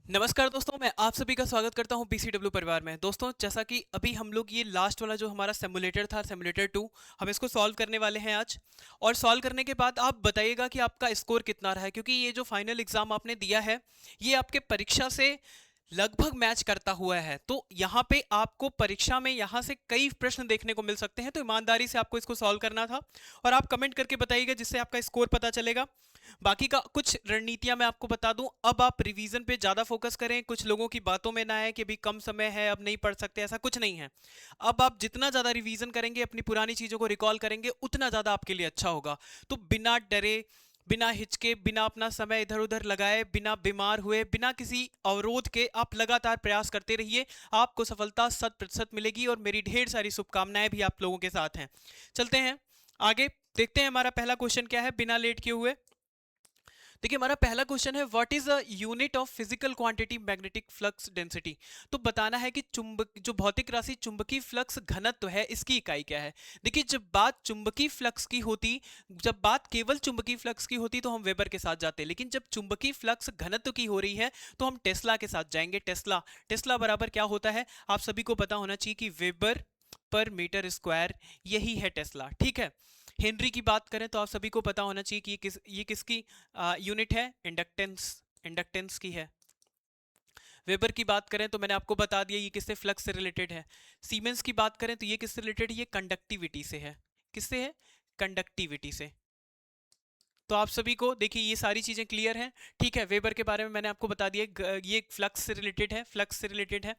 नमस्कार दोस्तों, मैं आप सभी का स्वागत करता हूं पीसीडब्ल्यू परिवार में। दोस्तों, जैसा कि अभी हम लोग ये लास्ट वाला जो हमारा सिमुलेटर था, सिमुलेटर 2, हम इसको सॉल्व करने वाले हैं आज। और सॉल्व करने के बाद आप बताइएगा कि आपका स्कोर कितना रहा है, क्योंकि ये जो फाइनल एग्जाम आपने दिया है ये आपके परीक्षा से लगभग मैच करता हुआ है। तो यहाँ पे आपको परीक्षा में यहाँ से कई प्रश्न देखने को मिल सकते हैं, तो ईमानदारी से आपको इसको सॉल्व करना था। और आप कमेंट करके बताइएगा, जिससे आपका स्कोर पता चलेगा। बाकी का कुछ रणनीतियां मैं आपको बता दूं। अब आप रिवीजन पे ज्यादा फोकस करें, कुछ लोगों की बातों में ना आए कि अभी कम समय है, अब नहीं पढ़ सकते, ऐसा कुछ नहीं है। अब आप जितना ज्यादा रिवीजन करेंगे, अपनी पुरानी चीजों को रिकॉल करेंगे, उतना ज्यादा आपके लिए अच्छा होगा। तो बिना डरे, बिना हिचके, बिना अपना समय इधर उधर लगाए, बिना बीमार हुए, बिना किसी अवरोध के आप लगातार प्रयास करते रहिए। आपको सफलता 100% मिलेगी और मेरी ढेर सारी शुभकामनाएं भी आप लोगों के साथ हैं। चलते हैं आगे, देखते हैं हमारा पहला क्वेश्चन क्या है बिना लेट किए हुए। देखिए, हमारा पहला क्वेश्चन है, what is a unit of physical quantity magnetic flux density. तो बताना है कि चुंबक जो भौतिक राशि चुंबकीय फ्लक्स घनत्व है, इसकी इकाई क्या है। देखिए, जब बात केवल चुंबकीय फ्लक्स की होती तो हम वेबर के साथ जाते, लेकिन जब चुंबकीय फ्लक्स घनत्व की हो रही है तो हम टेस्ला के साथ जाएंगे। टेस्ला टेस्ला बराबर क्या होता है, आप सभी को पता होना चाहिए कि वेबर पर मीटर स्क्वायर, यही है टेस्ला। ठीक है। हेनरी की बात करें तो आप सभी को पता होना चाहिए कि ये किसकी यूनिट है, इंडक्टेंस इंडक्टेंस की है। वेबर की बात करें तो मैंने आपको बता दिया ये किससे, फ्लक्स से रिलेटेड है। सीमेंस की बात करें तो ये किससे रिलेटेड है, ये कंडक्टिविटी से है। किससे है, कंडक्टिविटी से। तो आप सभी को देखिए ये सारी चीजें क्लियर हैं। ठीक है, वेबर के बारे में मैंने आपको बता दिया, ये फ्लक्स से रिलेटेड है, फ्लक्स से रिलेटेड है।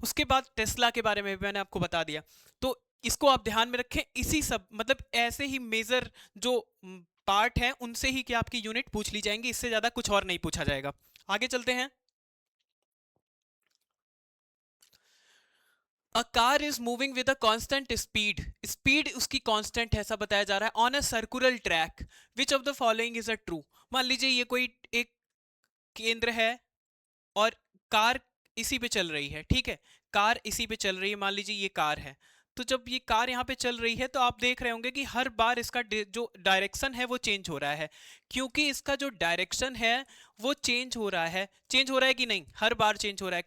उसके बाद टेस्ला के बारे में भी मैंने आपको बता दिया। तो इसको आप ध्यान में रखें, इसी सब मतलब ऐसे ही मेजर जो पार्ट हैं उनसे ही क्या आपकी यूनिट पूछ ली जाएंगी, इससे ज्यादा कुछ और नहीं पूछा जाएगा। आगे चलते हैं। A car is moving with a constant speed, speed उसकी कांस्टेंट है, ऐसा बताया जा रहा है, on a circular track, which of the following is a true. मान लीजिए ये कोई एक केंद्र है और कार इसी पे चल रही है। ठीक है, कार इसी पे चल रही है, मान लीजिए ये कार है। तो जब ये कार यहाँ पे चल रही है तो आप देख रहे होंगे कि हर बार इसका जो डायरेक्शन है वो चेंज हो रहा है। क्योंकि इसका जो डायरेक्शन है वो चेंज हो रहा है कि नहीं, हर बार चेंज हो रहा है।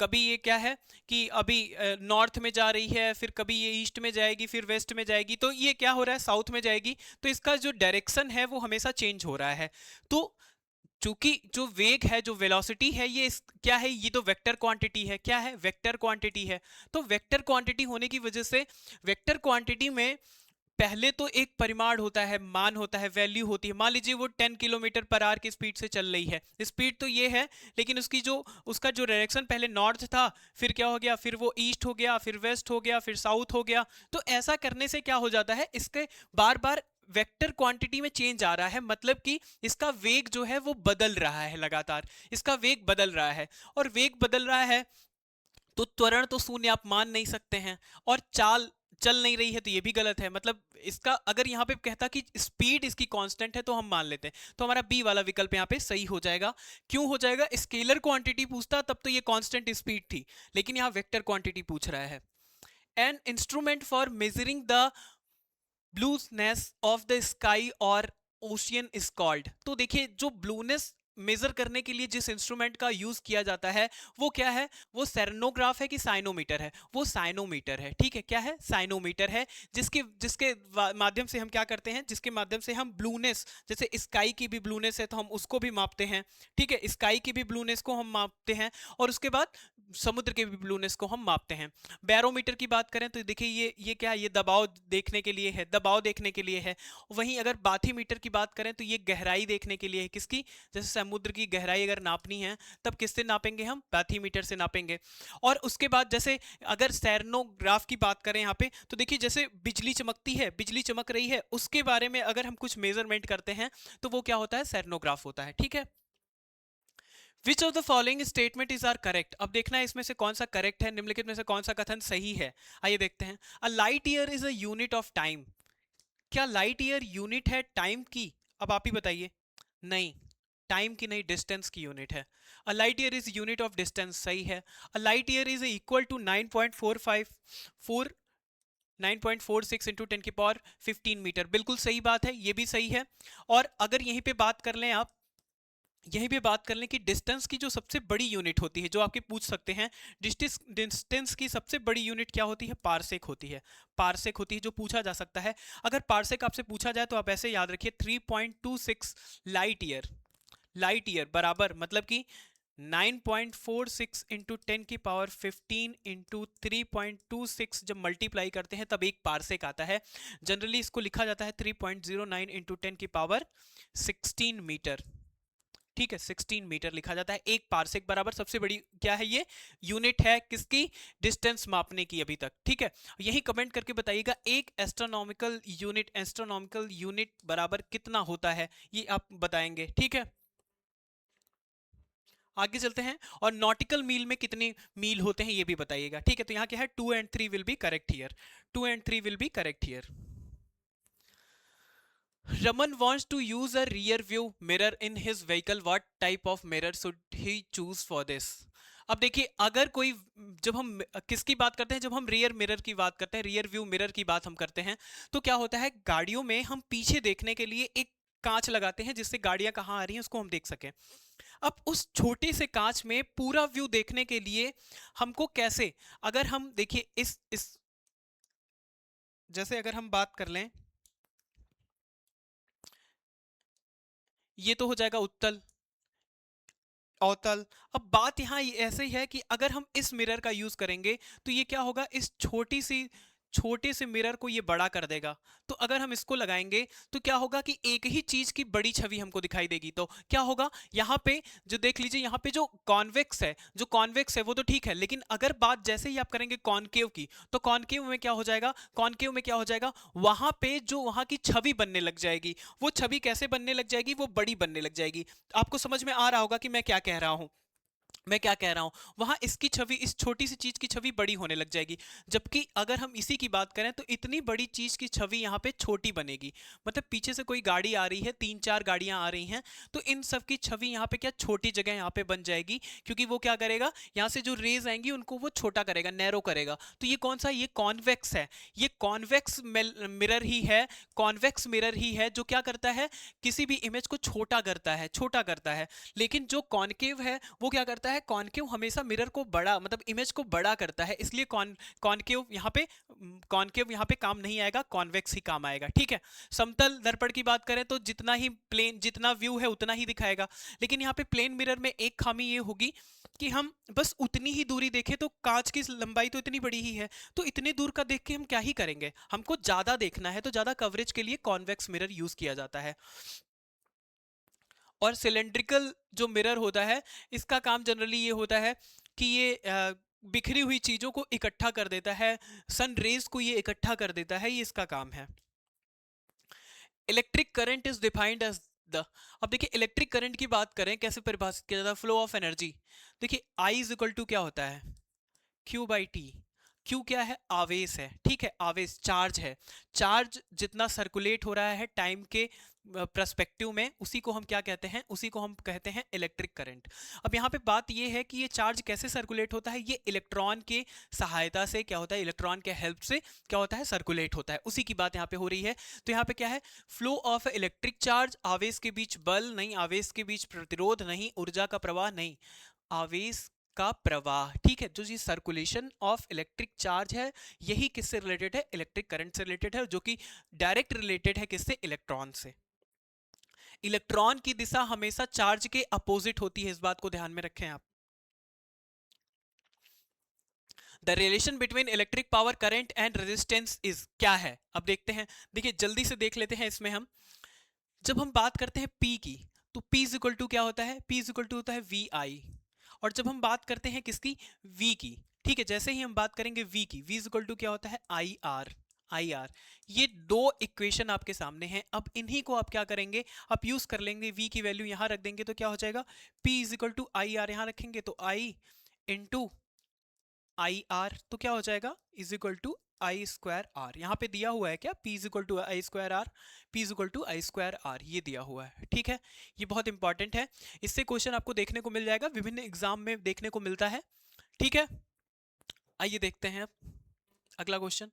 कभी ये क्या है कि अभी नॉर्थ में जा रही है, फिर कभी ये ईस्ट में जाएगी, फिर वेस्ट में जाएगी, तो ये क्या हो रहा है, साउथ में जाएगी। तो इसका जो डायरेक्शन है वो हमेशा चेंज हो रहा है। तो चूंकि जो वेग है, जो वेलोसिटी है, क्या है, ये तो वेक्टर क्वांटिटी है। क्या है, वेक्टर क्वांटिटी है। तो वेक्टर क्वांटिटी होने की वजह से वेक्टर क्वांटिटी में पहले तो एक परिमाण होता है, मान होता है, वैल्यू होती है। मान लीजिए वो 10 किलोमीटर पर आवर की स्पीड से चल रही है, स्पीड तो ये है, लेकिन उसका जो डायरेक्शन पहले नॉर्थ था, फिर क्या हो गया, फिर वो ईस्ट हो गया, फिर वेस्ट हो गया, फिर साउथ हो गया। तो ऐसा करने से क्या हो जाता है, इसके बार बार वेक्टर क्वांटिटी में चेंज आ रहा है, मतलब कि इसका वेग जो है वो बदल रहा है, लगातार इसका वेग बदल रहा है। और वेग बदल रहा है तो त्वरण तो शून्य आप मान नहीं सकते हैं। और चाल चल नहीं रही है तो ये भी गलत है। मतलब इसका अगर यहाँ पे कहता कि स्पीड इसकी कांस्टेंट है तो हम मान लेते हैं, तो हमारा बी वाला विकल्प यहाँ पे सही हो जाएगा। क्यों हो जाएगा, स्केलर क्वांटिटी पूछता तब तो ये कांस्टेंट स्पीड थी, लेकिन यहाँ वेक्टर क्वांटिटी पूछ रहा है। An instrument for measuring the blueness of the sky और ओशियन इज कॉल्ड। तो देखिए, जो ब्लूनेस मेजर करने के लिए जिस इंस्ट्रूमेंट का यूज किया जाता है वो क्या है, वो सेरेनोग्राफ है कि साइनोमीटर है, वो साइनोमीटर है। ठीक है, क्या है, साइनोमीटर है। जिसके जिसके माध्यम से हम क्या करते हैं, जिसके माध्यम से हम ब्लूनेस, जैसे स्काई की भी ब्लूनेस है तो हम उसको भी मापते हैं। ठीक है, स्काई की भी ब्लूनेस को हम मापते हैं, और उसके बाद समुद्र के भी ब्लूनेस को हम मापते हैं। बैरोमीटर की बात करें तो देखिए ये क्या है, ये दबाव देखने के लिए है, दबाव देखने के लिए है। वहीं अगर बाथीमीटर की बात करें तो ये गहराई देखने के लिए है, किसकी, जैसे समुद्र की गहराई अगर नापनी है तब किससे नापेंगे, हम बाथीमीटर से नापेंगे। और उसके बाद जैसे अगर सेरेनोग्राफ की बात करें यहाँ पे, तो देखिए जैसे बिजली चमकती है, बिजली चमक रही है, उसके बारे में अगर हम कुछ मेजरमेंट करते हैं तो वो क्या होता है, सेरेनोग्राफ होता है। ठीक है। Which of the following statement is are correct. अब देखना है इसमें से कौन सा करेक्ट है, निम्नलिखित में से कौन सा कथन सही है। आइए देखते हैं। A light year is a unit of time. क्या लाइट ईयर यूनिट है टाइम की, अब आप ही बताइए। नहीं, टाइम की नहीं, डिस्टेंस की यूनिट है। A light year is unit of distance, सही है। A light year is equal to 9.454 9.46 into 10 की पावर 15 मीटर, बिल्कुल सही बात है, ये भी सही है। और अगर यहीं पे बात कर लें आप यहीं पे बात कर लें कि डिस्टेंस की जो सबसे बड़ी यूनिट होती है, जो आपके पूछ सकते हैं, डिस्टेंस डिस्टेंस की सबसे बड़ी यूनिट क्या होती है? पारसेक होती है। पारसेक होती है, जो पूछा जा सकता है। अगर पारसेक आपसे पूछा जाए तो आप ऐसे याद रखिए, 3.26 लाइट ईयर। लाइट ईयर बराबर मतलब कि 9.46 इंटू 10⁻15 इंटू 3.26 जब मल्टीप्लाई करते हैं तब एक पारसेक आता है। जनरली इसको लिखा जाता है 3.09 इंटू 10⁻16 मीटर। ठीक है, 16 मीटर लिखा जाता है। एक पारसेक बराबर सबसे बड़ी क्या है? ये यूनिट है किसकी? डिस्टेंस मापने की अभी तक। ठीक है, यही कमेंट करके बताइएगा एक एस्ट्रोनॉमिकल यूनिट बराबर कितना होता है, ये आप बताएंगे। ठीक है, आगे चलते हैं। और नॉटिकल मील में कितने मील होते हैं ये भी बताइएगा। ठीक है, तो यहाँ क्या है? 2 and 3 will be correct here. 2 and 3 will be correct here. Raman wants to use a rear view mirror in his vehicle. What type of mirror should he choose for this? अब देखिए, अगर कोई, जब हम किसकी बात करते हैं? जब हम रियर मिरर की बात करते हैं, रियर व्यू मिरर की बात हम करते हैं, तो क्या होता है? गाड़ियों में हम पीछे देखने के लिए एक कांच लगाते हैं जिससे गाड़ियां कहाँ आ रही हैं उसको हम देख सकें। अब उस छोटे से कांच में पूरा व्यू देखने के लिए हमको कैसे, अगर हम देखिए इस जैसे अगर हम बात कर लें, ये तो हो जाएगा उत्तल अवतल। अब बात यहाँ ऐसे ही है कि अगर हम इस मिरर का यूज करेंगे तो ये क्या होगा? इस छोटे से मिरर को ये बड़ा कर देगा। तो अगर हम इसको लगाएंगे तो क्या होगा कि एक ही चीज की बड़ी छवि हमको दिखाई देगी। तो क्या होगा यहाँ पे? जो देख लीजिए, यहाँ पे जो कॉन्वेक्स है वो तो ठीक है, लेकिन अगर बात जैसे ही आप करेंगे कॉनकेव की, तो कॉनकेव में क्या हो जाएगा? कॉनकेव में क्या हो जाएगा? वहां पे जो वहां की छवि बनने लग जाएगी, वो छवि कैसे बनने लग जाएगी? वो बड़ी बनने लग जाएगी। आपको समझ में आ रहा होगा कि मैं क्या कह रहा हूं? मैं क्या कह रहा हूं? वहां इसकी छवि, इस छोटी सी चीज की छवि बड़ी होने लग जाएगी। जबकि अगर हम इसी की बात करें तो इतनी बड़ी चीज की छवि यहाँ पे छोटी बनेगी। मतलब पीछे से कोई गाड़ी आ रही है, 3-4 गाड़ियां आ रही हैं, तो इन सब की छवि यहाँ पे क्या छोटी जगह यहाँ पे बन जाएगी, क्योंकि वो क्या करेगा? यहाँ से जो रेज आएंगी उनको वो छोटा करेगा, नैरो करेगा। तो ये कौन सा? ये कॉन्वेक्स है। ये कॉन्वेक्स मिरर ही है। कॉन्वेक्स मिरर ही है जो क्या करता है? किसी भी इमेज को छोटा करता है, छोटा करता है। लेकिन जो कॉनकेव है वो क्या करता है? कॉनकेव हमेशा मिरर को बड़ा, मतलब इमेज को बड़ा करता है। इसलिए कॉनकेव यहाँ पे काम नहीं आएगा, कॉन्वेक्स ही काम आएगा। ठीक है, समतल दर्पण की बात करें तो जितना ही प्लेन, जितना व्यू है उतना ही दिखाएगा। लेकिन यहाँ पे प्लेन मिरर में एक खामी ये होगी कि हम बस उतनी ही दूरी देखें तो कांच की लंबाई तो इतनी बड़ी ही है, तो इतनी दूर का देख के हम क्या ही करेंगे? हमको ज्यादा देखना है तो ज्यादा कवरेज के लिए कॉन्वेक्स मिरर यूज किया जाता है। और सिलेंड्रिकल जो मिरर होता है, इसका काम जनरली ये होता है कि ये बिखरी हुई चीजों को इकट्ठा कर देता है, सन रेज को ये इकट्ठा कर देता है, ये इसका काम है। Electric current is defined as the, अब देखिए इलेक्ट्रिक करंट की बात करें कैसे परिभाषित किया जाता है? Flow of energy. देखिए आई इज इक्वल टू क्या होता है? Q by T. क्यू क्या है? आवेश है। ठीक है, आवेश चार्ज है। चार्ज जितना सर्कुलेट हो रहा है टाइम के प्रस्पेक्टिव में, उसी को हम क्या कहते हैं? उसी को हम कहते हैं इलेक्ट्रिक करंट। अब यहाँ पे बात ये है कि ये चार्ज कैसे सर्कुलेट होता है? ये इलेक्ट्रॉन के सहायता से क्या होता है? इलेक्ट्रॉन के हेल्प से क्या होता है? सर्कुलेट होता है। उसी की बात यहाँ पे हो रही है। तो यहाँ पे क्या है? फ्लो ऑफ इलेक्ट्रिक चार्ज, आवेश के बीच बल नहीं, आवेश के बीच प्रतिरोध नहीं, ऊर्जा का प्रवाह नहीं, आवेश का प्रवाह। ठीक है, जो ये सर्कुलेशन ऑफ इलेक्ट्रिक चार्ज है, यही किससे रिलेटेड है? इलेक्ट्रिक करंट से रिलेटेड है, जो कि डायरेक्ट रिलेटेड है किससे? इलेक्ट्रॉन से। इलेक्ट्रॉन की दिशा हमेशा चार्ज के अपोजिट होती है, इस बात को ध्यान में रखें आप। The relation between electric power, current and resistance is, क्या है? अब देखते हैं। देखिए जल्दी से देख लेते हैं इसमें हम। जब हम बात करते हैं P की, तो P इज इक्वल टू क्या होता है? P इज इक्वल टू होता है VI। और जब हम बात करते हैं किसकी? V की, ठीक है, जैसे ही हम बात करेंगे V की, V इज इक्वल टू क्या होता है? IR। IR, ये दो इक्वेशन आपके सामने हैं। अब इन्हीं को आप क्या करेंगे? आप यूज कर लेंगे। V की वैल्यू यहां रख देंगे तो क्या हो जाएगा? P is equal to IR, यहां रखेंगे तो I इंटू IR, तो क्या हो जाएगा? Is equal to I square R. यहाँ पे दिया हुआ है क्या? P is equal to I square R. P is equal to I square R, ये दिया हुआ है। ठीक है, ये बहुत इंपॉर्टेंट है। इससे क्वेश्चन आपको देखने को मिल जाएगा, विभिन्न एग्जाम में देखने को मिलता है। ठीक है, आइए देखते हैं अब अगला क्वेश्चन।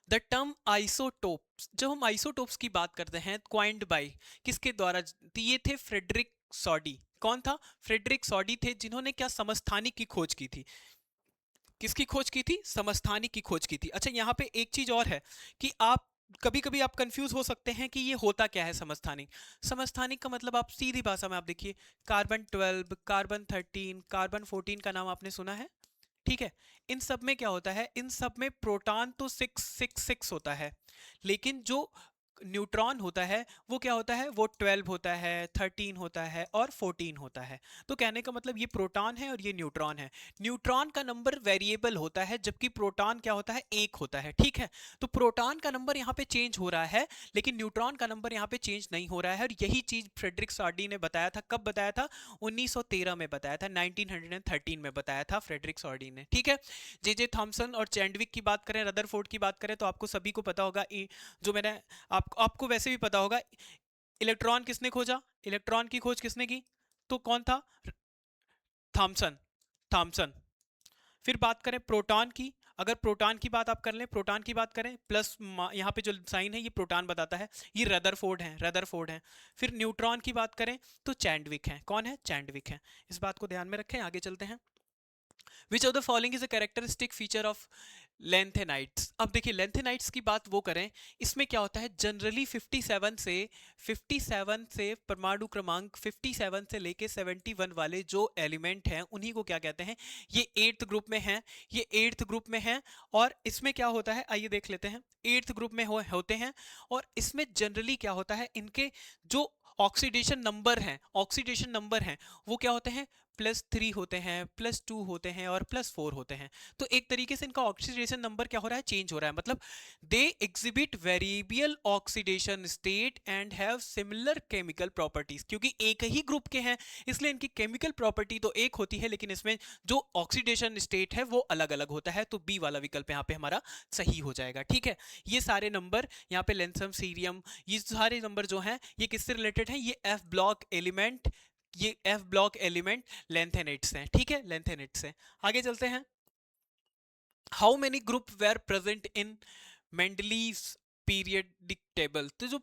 द टर्म आइसोटोप्स, जब हम आइसोटोप्स की बात करते हैं, क्वाइंड बाय, किसके द्वारा दिए थे? फ्रेडरिक सॉडी। कौन था? फ्रेडरिक सॉडी थे, जिन्होंने क्या समस्थानिक की खोज की थी। किसकी खोज की थी? समस्थानिक की खोज की थी। अच्छा यहाँ पे एक चीज और है कि आप कभी कभी आप कंफ्यूज हो सकते हैं कि ये होता क्या है समस्थानिक। समस्थानिक का मतलब आप सीधी भाषा में आप देखिए, कार्बन 12, कार्बन 13, कार्बन 14 का नाम आपने सुना है, ठीक है। इन सब में क्या होता है? इन सब में प्रोटॉन तो 666 होता है, लेकिन जो न्यूट्रॉन होता है वो क्या होता है? वो 12 होता है, 13 होता है और 14 होता है। तो कहने का मतलब ये प्रोटॉन है और ये न्यूट्रॉन है। न्यूट्रॉन का नंबर वेरिएबल होता है, जबकि प्रोटॉन क्या होता है? एक होता है, ठीक है। तो प्रोटॉन का नंबर यहाँ पे चेंज हो रहा है, लेकिन न्यूट्रॉन का नंबर यहाँ पे चेंज नहीं हो रहा है। और यही चीज फ्रेडरिक सॉडी ने बताया था। कब बताया था? 1913 में बताया था, 1913 में बताया था फ्रेडरिक सॉडी ने, ठीक है। जे जे थॉमसन और चैंडविक की बात करें, रदरफोर्ड की बात करें, तो आपको सभी को पता होगा, जो मैंने आपको वैसे भी पता होगा, इलेक्ट्रॉन किसने खोजा? इलेक्ट्रॉन की खोज किसने की? तो कौन था? थॉमसन। थॉमसन। फिर बात करें प्रोटॉन की, अगर प्रोटॉन की बात आप कर लें, प्रोटॉन की बात करें, प्लस यहाँ पे जो साइन है ये प्रोटॉन बताता है, ये रदरफोर्ड है, रदरफोर्ड है। फिर न्यूट्रॉन की बात करें तो चैंडविक है। कौन है? चैंडविक है। इस बात को ध्यान में रखें, आगे चलते हैं। विच of the following is a characteristic feature of lanthanides? अब देखिए लेंथेनाइट्स की बात वो करें, इसमें क्या होता है? जनरली 57 से परमाणु क्रमांक 57 से लेके 71 वाले जो एलिमेंट हैं उन्हीं को क्या कहते हैं? ये 8th ग्रुप में हैं, ये 8th ग्रुप में हैं। और इसमें क्या होता है, आइए देख लेते हैं। 8th ग्रुप में होते हैं, और इसमें जनरली क्या होता है? इनके जो ऑक्सीडेशन नंबर हैं, ऑक्सीडेशन नंबर हैं, वो क्या होते हैं? +3 होते हैं, +2 होते हैं और +4 होते हैं। तो एक तरीके से इनका ऑक्सीडेशन नंबर क्या हो रहा है? चेंज हो रहा है। मतलब they exhibit variable oxidation state and have similar chemical properties. क्योंकि एक ही ग्रुप के हैं इसलिए इनकी केमिकल प्रॉपर्टी तो एक होती है, लेकिन इसमें जो ऑक्सीडेशन स्टेट है वो अलग अलग होता है। तो बी वाला विकल्प यहाँ पे हमारा सही हो जाएगा, ठीक है। ये सारे नंबर यहाँ पे लेंसम, सीरियम, ये सारे नंबर जो हैं ये किससे रिलेटेड हैं? ये एफ ब्लॉक एलिमेंट, ये एफ ब्लॉक एलिमेंट लेंथेनेट्स हैं, ठीक है, लेंथेनेट्स हैं। आगे चलते हैं। How many group were present in Mendeleev's periodic table? तो जो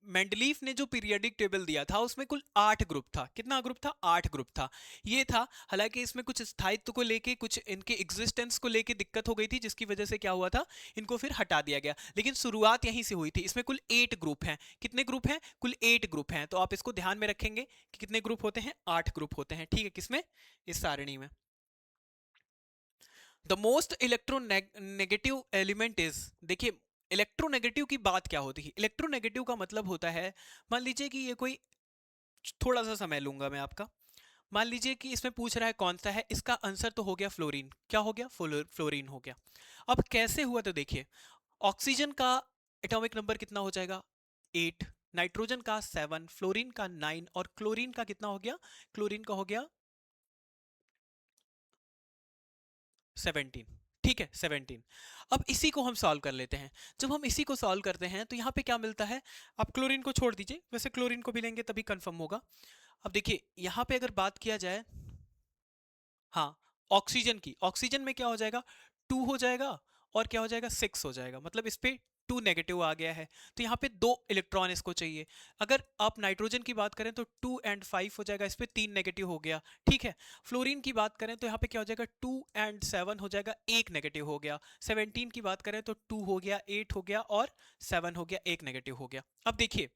मेंडलीव ने जो पीरियडिक टेबल दिया था उसमें कुल 8 ग्रुप था। कितना ग्रुप था? 8 ग्रुप था। ये था, हालांकि इसमें कुछ स्थायित्व को लेके, कुछ इनके एग्जिस्टेंस को लेके दिक्कत हो गई थी, जिसकी वजह से क्या हुआ था, इनको फिर हटा दिया गया। लेकिन शुरुआत यहीं से हुई थी। इसमें कुल 8 ग्रुप हैं। कितने ग्रुप हैं? कुल 8 ग्रुप हैं। तो आप इसको ध्यान में रखेंगे कि कितने ग्रुप होते हैं? 8 ग्रुप होते हैं, ठीक है। किसमें? इस सारणी में। The most electronegative element is, देखिए इलेक्ट्रोनेगेटिव की बात क्या होती है? इलेक्ट्रोनेगेटिव का मतलब होता है, मान लीजिए कि ये कोई, थोड़ा सा समय लूंगा मैं आपका। मान लीजिए कि इसमें पूछ रहा है कौन सा है, इसका आंसर तो हो गया फ्लोरीन। क्या हो गया? फ्लोरीन हो गया। अब कैसे हुआ? तो देखिए, ऑक्सीजन का एटॉमिक नंबर कितना हो जाएगा? 8, नाइट्रोजन का 7, फ्लोरीन का 9 और क्लोरीन का कितना हो गया? क्लोरीन का हो गया 17, ठीक है, 17। अब इसी को हम सॉल्व कर लेते हैं। जब हम इसी को सॉल्व करते हैं तो यहाँ पे क्या मिलता है? आप क्लोरीन को छोड़ दीजिए, वैसे क्लोरीन को भी लेंगे तभी कंफर्म होगा। अब देखिए यहाँ पे अगर बात किया जाए, हाँ, ऑक्सीजन की, ऑक्सीजन में क्या हो जाएगा? 2 हो जाएगा और क्या हो जाएगा? 6 हो जाएगा। मतलब इस पे 2 नेगेटिव आ गया है, तो यहाँ पे 2 इलेक्ट्रॉन इसको चाहिए। अगर आप नाइट्रोजन की बात करें तो 2 एंड 5 हो जाएगा, इस पे 3 नेगेटिव हो गया, ठीक है। फ्लोरीन की बात करें तो यहाँ पे क्या हो जाएगा? 2 एंड 7 हो जाएगा, 1 नेगेटिव हो गया। 17 की बात करें तो 2 हो गया, 8 हो गया और 7 हो गया, 1 नेगेटिव हो गया। अब देखिए,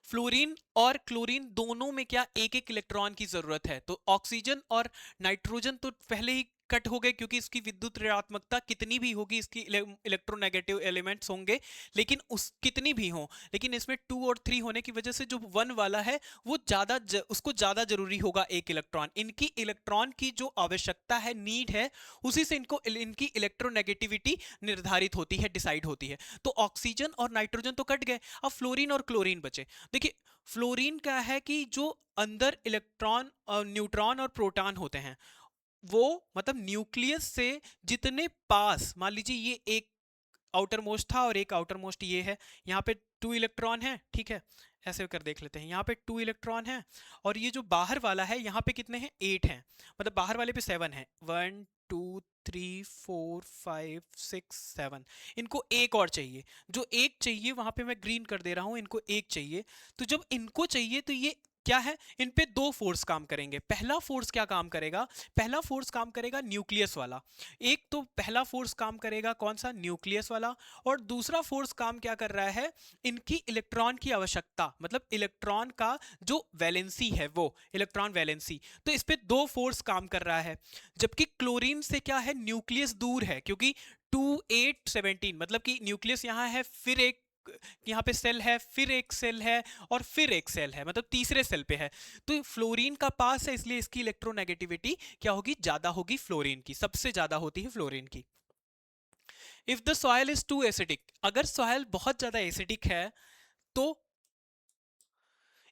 फ्लोरीन और क्लोरीन दोनों में क्या एक एक इलेक्ट्रॉन की जरूरत है। तो ऑक्सीजन और नाइट्रोजन तो पहले ही कट हो गए, क्योंकि इसकी विद्युत ऋणात्मकता कितनी भी होगी, इसकी इलेक्ट्रोनेगेटिव एलिमेंट्स होंगे, लेकिन उस कितनी भी हो, लेकिन इसमें 2 और 3 होने की वजह से जो 1 वाला है वो ज्यादा उसको ज्यादा जरूरी होगा एक इलेक्ट्रॉन। इनकी इलेक्ट्रॉन की जो आवश्यकता है, नीड है, उसी से इनको इनकी इलेक्ट्रोनेगेटिविटी निर्धारित होती है, डिसाइड होती है। तो ऑक्सीजन और नाइट्रोजन तो कट गए, अब फ्लोरीन और क्लोरीन बचे। देखिए फ्लोरीन क्या है कि जो अंदर इलेक्ट्रॉन और न्यूट्रॉन और प्रोटॉन होते हैं, वो मतलब न्यूक्लियस से जितने पास, मान लीजिए ये एक आउटर मोस्ट था और एक आउटर मोस्ट ये है, यहाँ पे 2 इलेक्ट्रॉन है, ठीक है। ऐसे कर देख लेते हैं, यहाँ पे 2 इलेक्ट्रॉन है और ये जो बाहर वाला है यहाँ पे कितने हैं? 8 हैं। मतलब बाहर वाले पे 7 है, 1 2 3 4 5 6 7। इनको एक और चाहिए, जो एक चाहिए वहां पे मैं ग्रीन कर दे रहा हूं, इनको एक चाहिए। तो जब इनको चाहिए तो ये क्या है, इन पे दो फोर्स काम करेंगे। पहला फोर्स क्या काम करेगा, पहला फोर्स काम करेगा न्यूक्लियस वाला। एक तो पहला फोर्स काम करेगा कौन सा, न्यूक्लियस वाला। और दूसरा फोर्स काम क्या कर रहा है, इनकी इलेक्ट्रॉन की आवश्यकता, मतलब इलेक्ट्रॉन का जो वैलेंसी है वो इलेक्ट्रॉन वैलेंसी, तो इस पे दो फोर्स काम कर रहा है। जबकि क्लोरीन से क्या है, न्यूक्लियस दूर है, क्योंकि 2817 मतलब कि न्यूक्लियस यहाँ है, फिर एक यहाँ पे सेल है, फिर एक सेल है, और फिर एक सेल है, मतलब तीसरे सेल पे है। तो फ्लोरीन का पास है, इसलिए इसकी इलेक्ट्रोनेगेटिविटी क्या होगी, ज्यादा होगी, फ्लोरीन की सबसे ज्यादा होती है फ्लोरीन की। If the soil is too acidic, अगर सॉइल बहुत ज्यादा एसिडिक है तो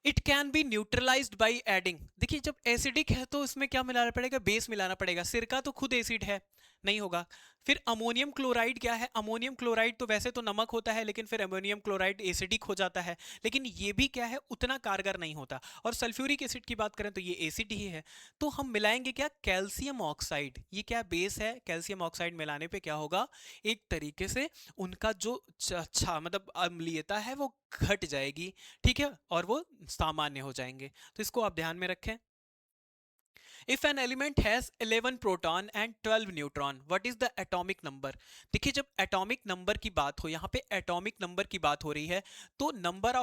it can be neutralised by adding. देखिए जब एसिडिक है तो इसमें क्या मिलाना पड़ेगा, बेस मिलाना पड़ेगा। सिरका तो खुद एसिड है, नहीं होगा। फिर अमोनियम क्लोराइड क्या है, अमोनियम क्लोराइड तो वैसे तो नमक होता है, लेकिन फिर अमोनियम क्लोराइड एसिडिक हो जाता है, लेकिन ये भी क्या है, उतना कारगर नहीं होता। और सल्फ्यूरिक एसिड की बात करें तो ये एसिड ही है। तो हम मिलाएंगे क्या, कैल्शियम ऑक्साइड। ये क्या बेस है, कैल्शियम ऑक्साइड मिलाने पे क्या होगा, एक तरीके से उनका जो अच्छा मतलब अम्लीयता है वो घट जाएगी, ठीक है, और वो सामान्य हो जाएंगे। तो इसको आप ध्यान में रखें। If an element has 11 proton and 12 neutron, what is the atomic number? देखिए जब एटॉमिक नंबर की बात हो, यहाँ पे एटॉमिक नंबर की बात हो रही है, तो number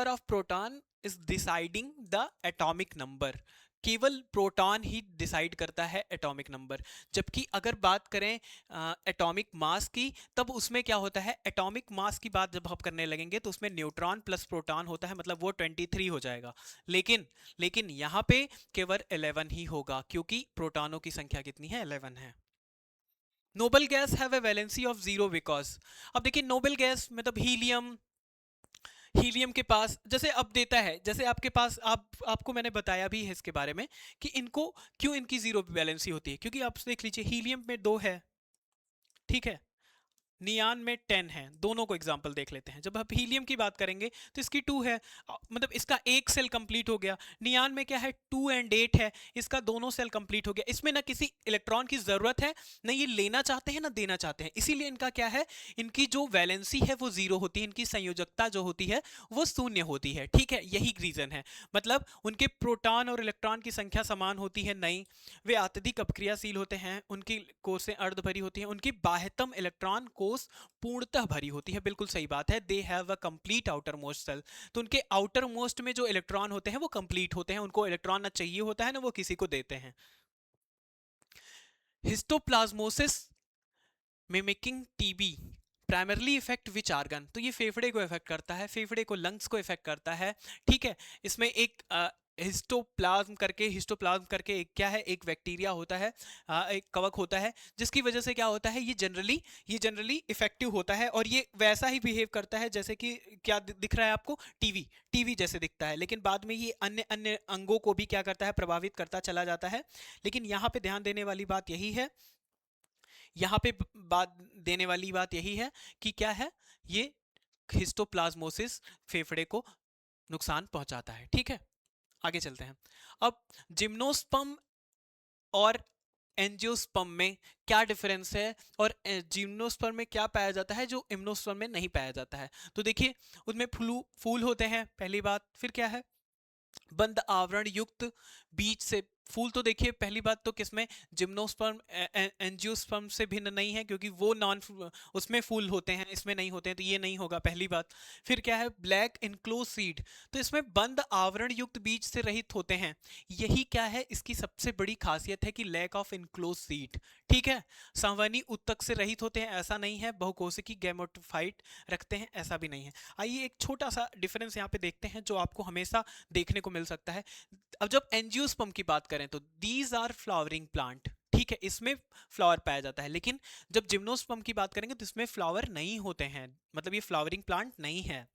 of proton is deciding the atomic number. केवल प्रोटॉन ही डिसाइड करता है एटॉमिक नंबर। जबकि अगर बात करें एटॉमिक मास की, तब उसमें क्या होता है, एटॉमिक मास की बात जब हम करने लगेंगे तो उसमें न्यूट्रॉन प्लस प्रोटॉन होता है, मतलब वो 23 हो जाएगा। लेकिन लेकिन यहाँ पे केवल 11 ही होगा, क्योंकि प्रोटॉनों की संख्या कितनी है, 11 है। Noble guys have a valency of 0 because, अब देखिए नोबल गैस मतलब हीलियम के पास जैसे अब देता है, जैसे आपके पास आपको मैंने बताया भी है इसके बारे में कि इनको क्यों इनकी जीरो वैलेंसी होती है, क्योंकि आप देख लीजिए हीलियम में 2 है, ठीक है, नियान में 10 है। दोनों को एग्जांपल देख लेते हैं। जब आप हीलियम की बात करेंगे तो इसकी 2 है, मतलब इसका एक सेल कंप्लीट हो गया। नियान में क्या है, 2 एंड 8 है, इसका दोनों सेल कंप्लीट हो गया। इसमें ना किसी इलेक्ट्रॉन की जरूरत है, ना ये लेना चाहते हैं ना देना चाहते हैं, इसीलिए इनका क्या है, इनकी जो वैलेंसी है वो 0 होती है, इनकी संयोजकता जो होती है वो 0 होती है, ठीक है, यही रीजन है। मतलब उनके प्रोटॉन और इलेक्ट्रॉन की संख्या समान होती है नहीं, वे अत्यधिक अपक्रियाशील होते हैं, उनकी कोसें अर्ध भरी होती हैं, उनकी बाह्यतम इलेक्ट्रॉन कोष पूर्णतः भरी होती है। बिल्कुल सही बात है, they have a complete outer most cell. तो उनके आउटर मोस्ट में जो इलेक्ट्रॉन होते हैं वो कंप्लीट होते हैं, उनको इलेक्ट्रॉन ना चाहिए होता है ना वो किसी को देते हैं। Histoplasmosis mimicking TB primarily affect which organ, तो ये फेफड़े को इफेक्ट करता है, फेफड़े को, लंग्स को इफेक्ट करता है, ठीक है। इसमें एक हिस्टोप्लाज्म करके एक क्या है, एक बैक्टीरिया होता है, एक कवक होता है, जिसकी वजह से क्या होता है, ये जनरली इफेक्टिव होता है, और ये वैसा ही बिहेव करता है जैसे कि क्या दिख रहा है आपको, टीवी जैसे दिखता है, लेकिन बाद में ये अन्य अन्य अंगों को भी क्या करता है, प्रभावित करता चला जाता है। लेकिन यहाँ पे ध्यान देने वाली बात यही है, यहाँ पे बात देने वाली बात यही है कि क्या है, ये हिस्टोप्लाज्मोसिस फेफड़े को नुकसान पहुंचाता है, ठीक है। आगे चलते हैं। अब जिम्नोस्पर्म और एंजियोस्पर्म में क्या डिफरेंस है, और जिम्नोस्पर्म में क्या पाया जाता है जो इम्नोस्पर्म में नहीं पाया जाता है। तो देखिए उनमें फूल होते हैं, पहली बात। फिर क्या है, बंद आवरण युक्त बीज से फूल। तो देखिए पहली बात तो किसमें, जिम्नोस्पर्म एंजियोस्पर्म से भिन्न नहीं है, क्योंकि वो नॉन उसमें फूल होते हैं, इसमें नहीं होते हैं, तो ये नहीं होगा पहली बात। फिर क्या है, ब्लैक इनक्लोज सीड, तो इसमें बंद आवरण युक्त बीज से रहित होते हैं। यही क्या है, इसकी सबसे बड़ी खासियत है कि लैक ऑफ इनक्लोज सीड, ठीक है। संवहनी उत्तक से रहित होते हैं, ऐसा नहीं है। बहुकोशिकी गैमेटोफाइट रखते हैं, ऐसा भी नहीं है। आइए एक छोटा सा डिफरेंस यहाँ पे देखते हैं जो आपको हमेशा देखने को मिल सकता है। अब जब एंजियोस्पर्म की बात करें तो दीज आर फ्लावरिंग प्लांट, ठीक है, इसमें फ्लावर पाया जाता है। लेकिन जब जिम्नोस्पर्म की बात करेंगे तो इसमें फ्लावर नहीं होते हैं, मतलब ये फ्लावरिंग प्लांट नहीं है।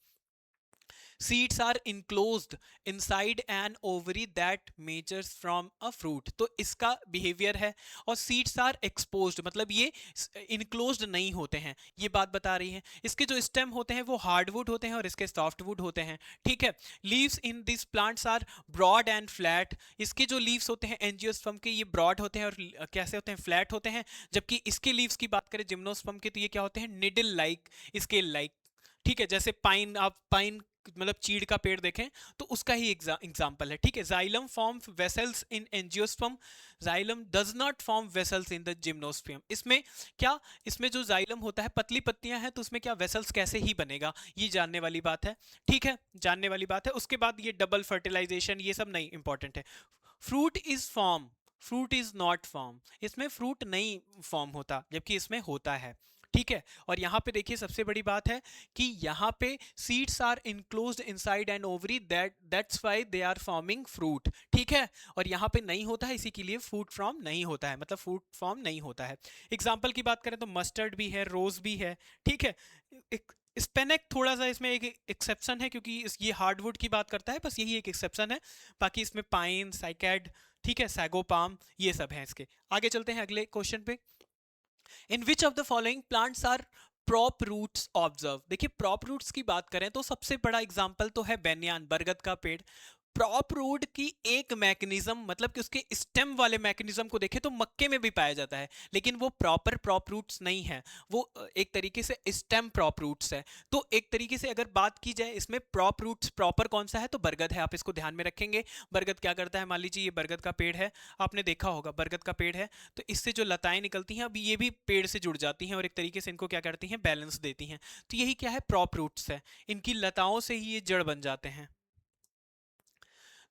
Seeds are enclosed inside an ovary that measures from a fruit, तो इसका बिहेवियर है। और seeds are exposed, मतलब ये enclosed नहीं होते हैं, ये बात बता रही है। इसके जो स्टेम होते हैं वो हार्डवुड होते हैं और इसके सॉफ्टवुड होते हैं, ठीक है। Leaves in this plants are broad and flat, इसके जो लीव्स होते हैं एंजियोस्पर्म के, ये ब्रॉड होते हैं और कैसे होते हैं, फ्लैट होते हैं। जबकि इसके लीव्स की बात करें जिम्नोस्पर्म के, तो ये क्या होते हैं, निडल लाइक, स्केल लाइक, ठीक है। जैसे पाइन, आप पाइन मतलब चीड़ का पेड़ देखें तो उसका ही एग्जाम्पल है, ठीक है। Xylem form vessels in angiosperm, xylem does not form vessels in the gymnosperm. इसमें क्या, इसमें जो जाइलम होता है पतली पत्तियां हैं, तो उसमें क्या वेसल्स कैसे ही बनेगा, ये जानने वाली बात है, ठीक है, जानने वाली बात है। उसके बाद ये डबल फर्टिलाइजेशन ये सब नहीं इंपॉर्टेंट है। Fruit is form, fruit is not form, इसमें फ्रूट नहीं फॉर्म होता जबकि इसमें होता है, ठीक है। और यहाँ पे देखिए सबसे बड़ी बात है कि यहाँ पे seeds are enclosed inside an ovary, that's why they are forming fruit, ठीक है। और यहाँ पे नहीं होता है, इसी के लिए फ्रूट फॉर्म नहीं होता है, मतलब फ्रूट फॉर्म नहीं होता है। एग्जाम्पल की बात करें तो मस्टर्ड भी है, रोज भी है, ठीक है। स्पेनेक थोड़ा सा इसमें एक एक्सेप्शन है क्योंकि ये हार्डवुड की बात करता है, बस यही एक एक्सेप्शन है, बाकी इसमें पाइन, साइकैड, ठीक है, सैगोपाम, ये सब हैं इसके। आगे चलते हैं अगले क्वेश्चन पे। In which of the following plants are prop roots observe. देखिए प्रॉप रूट्स की बात करें तो सबसे बड़ा एग्जांपल तो है बेनियान, बरगद का पेड़। प्रॉप रूट की एक मैकेनिज्म, मतलब कि उसके स्टेम वाले मैकेनिज्म को देखें तो मक्के में भी पाया जाता है, लेकिन वो प्रॉपर प्रॉप रूट्स नहीं है, वो एक तरीके से स्टेम प्रॉप रूट्स है। तो एक तरीके से अगर बात की जाए इसमें प्रॉप रूट्स प्रॉपर कौन सा है, तो बरगद है, आप इसको ध्यान में रखेंगे। बरगद क्या करता है, मान लीजिए ये बरगद का पेड़ है, आपने देखा होगा बरगद का पेड़ है, तो इससे जो लताएं निकलती हैं अभी ये भी पेड़ से जुड़ जाती हैं और एक तरीके से इनको क्या करती हैं, बैलेंस देती हैं। तो यही क्या है, प्रॉप रूट्स है, इनकी लताओं से ही ये जड़ बन जाते हैं।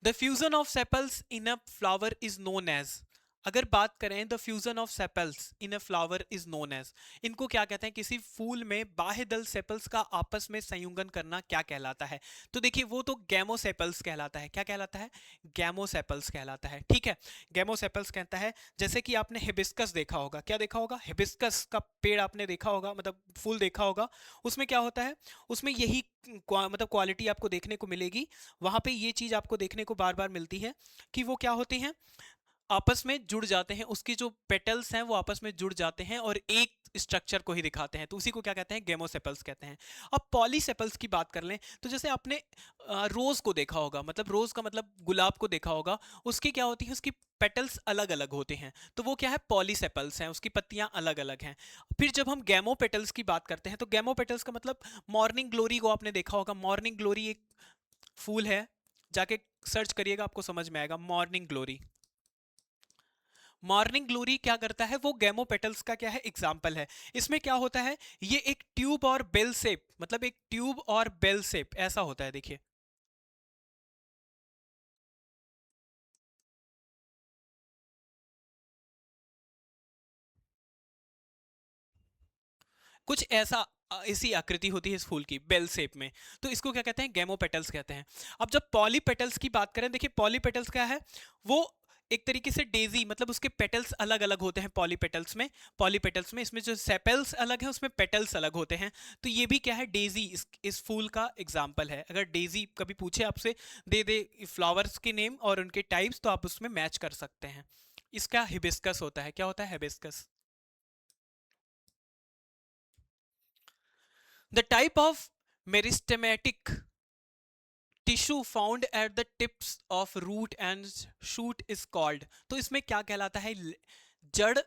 The fusion of sepals in a flower is known as, अगर बात करें the fusion of sepals in a flower is known as, इनको क्या कहते हैं, किसी फूल में बाह्य दल सेपल्स का आपस में संयुगन करना क्या कहलाता है, तो देखिए वो तो गैमोसेपल्स कहलाता है। क्या कहलाता है, गैमोसेपल्स कहलाता है, ठीक है। गैमोसेपल्स कहता है, जैसे कि आपने हिबिस्कस देखा होगा, क्या देखा होगा, हिबिस्कस का पेड़ आपने देखा होगा, मतलब फूल देखा होगा, उसमें क्या होता है, उसमें यही मतलब क्वालिटी आपको देखने को मिलेगी, वहां पे ये चीज आपको देखने को बार बार मिलती है कि वो क्या होते हैं, आपस में जुड़ जाते हैं, उसकी जो पेटल्स हैं वो आपस में जुड़ जाते हैं और एक स्ट्रक्चर को ही दिखाते हैं, तो उसी को क्या कहते हैं, गेमोसेपल्स कहते हैं। अब पॉलीसेपल्स की बात कर लें तो जैसे आपने रोज को देखा होगा, मतलब रोज का मतलब गुलाब को देखा होगा, उसकी क्या होती है, उसकी पेटल्स अलग अलग होते हैं, तो वो क्या है, पॉलीसेपल्स हैं, उसकी पत्तियां अलग अलग हैं। फिर जब हम गैमो पेटल्स की बात करते हैं तो गैमो पेटल्स का मतलब, मॉर्निंग ग्लोरी को आपने देखा होगा, मॉर्निंग ग्लोरी एक फूल है, जाके सर्च करिएगा आपको समझ में आएगा, मॉर्निंग ग्लोरी। मॉर्निंग ग्लोरी क्या करता है, वो गैमो पेटल्स का क्या है, एग्जाम्पल है। इसमें क्या होता है, ये एक ट्यूब और बेल शेप, मतलब एक ट्यूब और बेल शेप ऐसा होता है, देखिए कुछ ऐसा, इसी आकृति होती है इस फूल की बेल शेप में, तो इसको क्या कहते हैं, गैमो पेटल्स कहते हैं। अब जब पॉली पेटल्स की बात करें, देखिए पॉली पेटल्स क्या है, वो एक तरीके से डेजी, मतलब उसके पेटल्स अलग अलग होते हैं पॉली पेटल्स में, पॉली पेटल्स में, इसमें जो सेपल्स अलग है उसमें पेटल्स अलग होते हैं। तो ये भी क्या है, डेजी इस फूल का एग्जाम्पल है। अगर डेजी कभी पूछे आपसे, दे दे फ्लावर्स के नेम और उनके टाइप्स, तो आप उसमें मैच कर सकते हैं। इसका हिबिस्कस होता है, क्या होता है, hibiscus. The type of meristematic tissue found at the tips of root and shoot is called, तो इसमें क्या कहलाता है, जड़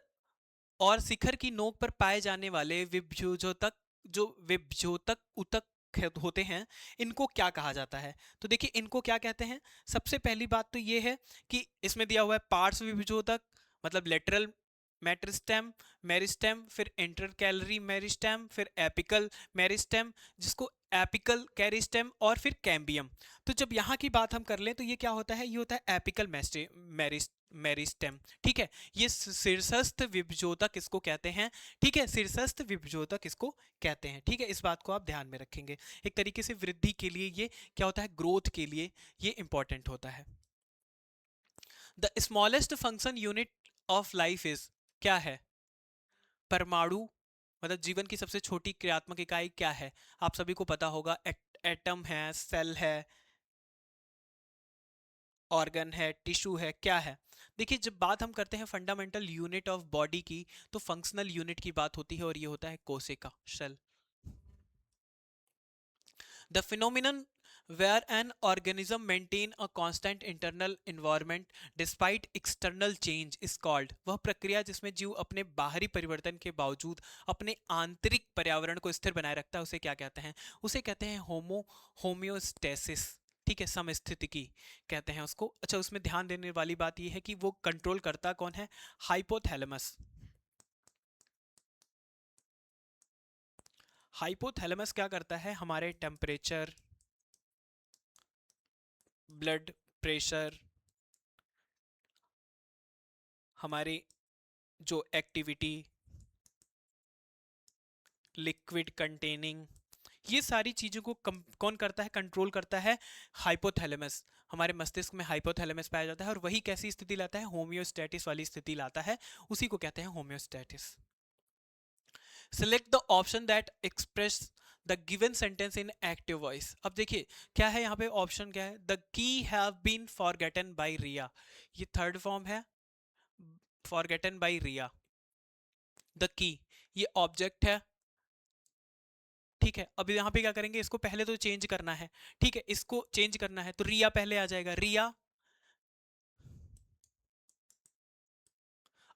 और शिखर की नोक पर पाए जाने वाले विभ्योजक, जो विभ्योतक उतक होते हैं, इनको क्या कहा जाता है, तो देखिए इनको क्या कहते हैं। सबसे पहली बात तो ये है कि इसमें दिया हुआ है पार्श्व विभ्योतक, मतलब लेटरल मेट्रिस्टेम, मेरिस्टेम, फिर इंटरकैलरी मेरिस्टेम, फिर एपिकल मेरिस्टेम, जिसको एपिकल कैरिस्टेम, और फिर कैम्बियम। तो जब यहाँ की बात हम कर लें तो ये क्या होता है, ये होता है एपिकल मेरिस्टेम, ठीक है। ये शीर्षस्थ विभ्योतक इसको कहते हैं, ठीक है, शीर्षस्थ विभ्योतक इसको कहते हैं, ठीक है। इस बात को आप ध्यान में रखेंगे, एक तरीके से वृद्धि के लिए ये क्या होता है, ग्रोथ के लिए ये इंपॉर्टेंट होता है। The smallest function unit of life is, क्या है, परमाणु, मतलब जीवन की सबसे छोटी क्रियात्मक इकाई क्या है, आप सभी को पता होगा, एटम है, सेल है, ऑर्गन है, टिश्यू है, क्या है। देखिए जब बात हम करते हैं फंडामेंटल यूनिट ऑफ बॉडी की, तो फंक्शनल यूनिट की बात होती है और ये होता है कोशिका, cell. The phenomenon where an organism maintain a constant internal environment despite external change is called, वह प्रक्रिया जिसमें जीव अपने बाहरी परिवर्तन के बावजूद अपने आंतरिक पर्यावरण को स्थिर बनाए रखता है, उसे क्या कहते हैं? उसे कहते हैं होम्योस्टेसिस। ठीक है, समस्थितिकी कहते हैं उसको। अच्छा, उसमें ध्यान देने वाली बात यह है कि वो कंट्रोल करता कौन है? हाइपोथैलेमस। हाइपोथैलेमस क्या करता है? हमारे टेम्परेचर, ब्लड प्रेशर, हमारी जो एक्टिविटी, लिक्विड कंटेनिंग, ये सारी चीज़ों को कौन करता है? कंट्रोल करता है हाइपोथैलेमस। हमारे मस्तिष्क में हाइपोथैलेमस पाया जाता है और वही कैसी स्थिति लाता है? होम्योस्टैटिस वाली स्थिति लाता है, उसी को कहते हैं homeostasis. Select the option that express the given sentence in active voice. अब देखिए क्या है यहाँ पे, ऑप्शन क्या है? The key have been forgotten by Riya, ये थर्ड फॉर्म है, forgotten by Riya. The key, ये ऑब्जेक्ट है। ठीक है, अब यहाँ पे क्या करेंगे? इसको पहले तो चेंज करना है। ठीक है, इसको चेंज करना है तो रिया पहले आ जाएगा, रिया।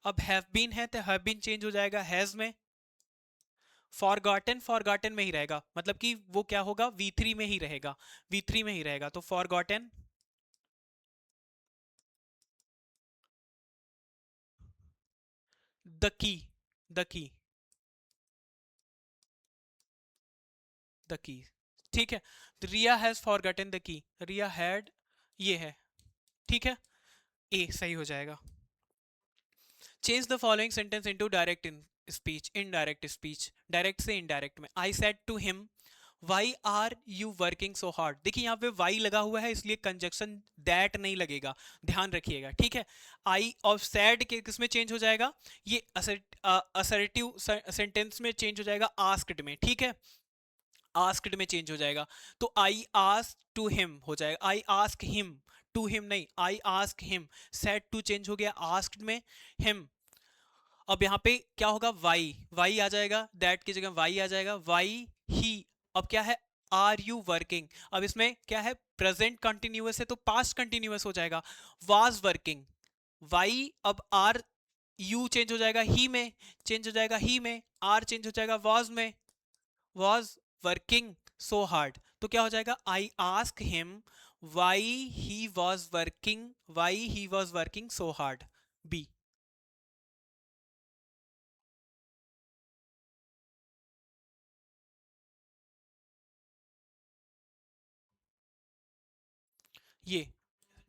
अब हैव बीन है तो हैव बीन चेंज हो जाएगा हैज में। फॉरगॉटन, फॉरगॉटन में ही रहेगा, मतलब कि वो क्या होगा? V3 में ही रहेगा, V3 में ही रहेगा, तो forgotten. The key, the key, the key. ठीक है, तो रिया has forgotten the key, Riya had, ये है। ठीक है, ए सही हो जाएगा। Change the following sentence into direct in speech, indirect speech, direct से इनडायरेक्ट में। I said to him why are you working so hard. देखिए यहाँ पे वाई लगा हुआ है, इसलिए कंजक्शन दैट नहीं लगेगा, ध्यान रखिएगा। ठीक है, आई और सैड के किस में चेंज हो जाएगा? ये असर्टिव सेंटेंस में चेंज हो जाएगा, आस्क्ड में। ठीक है, आस्क्ड में चेंज हो जाएगा, तो आई आस्क टू हिम हो जाएगा, I ask him, to him नहीं, I ask him. Said to change हो गया आस्क्ड में, हिम। अब यहाँ पे क्या होगा? वाई, वाई आ जाएगा, दैट की जगह वाई आ जाएगा, वाई ही। अब क्या है? Are you working. अब इसमें क्या है? प्रेजेंट कंटिन्यूअस है तो पास्ट कंटिन्यूअस हो जाएगा, वाज वर्किंग। वाई, अब आर, यू चेंज हो जाएगा ही में, चेंज हो जाएगा ही में, आर चेंज हो जाएगा वाज में, वाज वर्किंग सो हार्ड। तो क्या हो जाएगा? I ask him why he was working, why he was working so hard, B. ये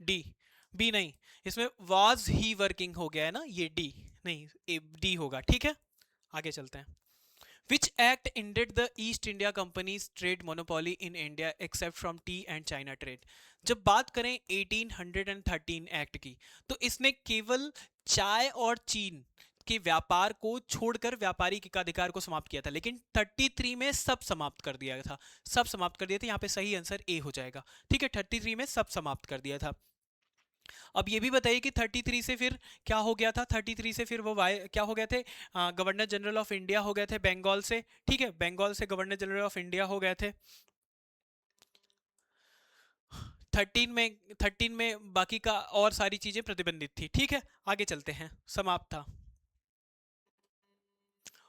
डी, बी नहीं, इसमें वाज ही वर्किंग हो गया है ना, ये डी नहीं, ए डी होगा। ठीक है, आगे चलते हैं। Which act ended the East India Company's trade monopoly in India except from tea and China trade? जब बात करें 1813 एक्ट की, तो इसने केवल चाय और चीन के व्यापार को छोड़कर व्यापारी के अधिकार को समाप्त किया था, लेकिन 33 में सब समाप्त कर दिया था, सब समाप्त कर दिया था। यहाँ पे सही आंसर ए हो जाएगा। ठीक है, 33 में सब समाप्त कर दिया था। अब ये भी बताइए कि 33 से फिर क्या हो गया था? 33 से फिर वो क्या हो गए थे? गवर्नर जनरल ऑफ इंडिया हो गए थे बंगाल से। ठीक है, बंगाल से गवर्नर जनरल ऑफ इंडिया हो गए थे। 13 में बाकी का और सारी चीजें प्रतिबंधित थी। ठीक है, आगे चलते हैं, समाप्त था।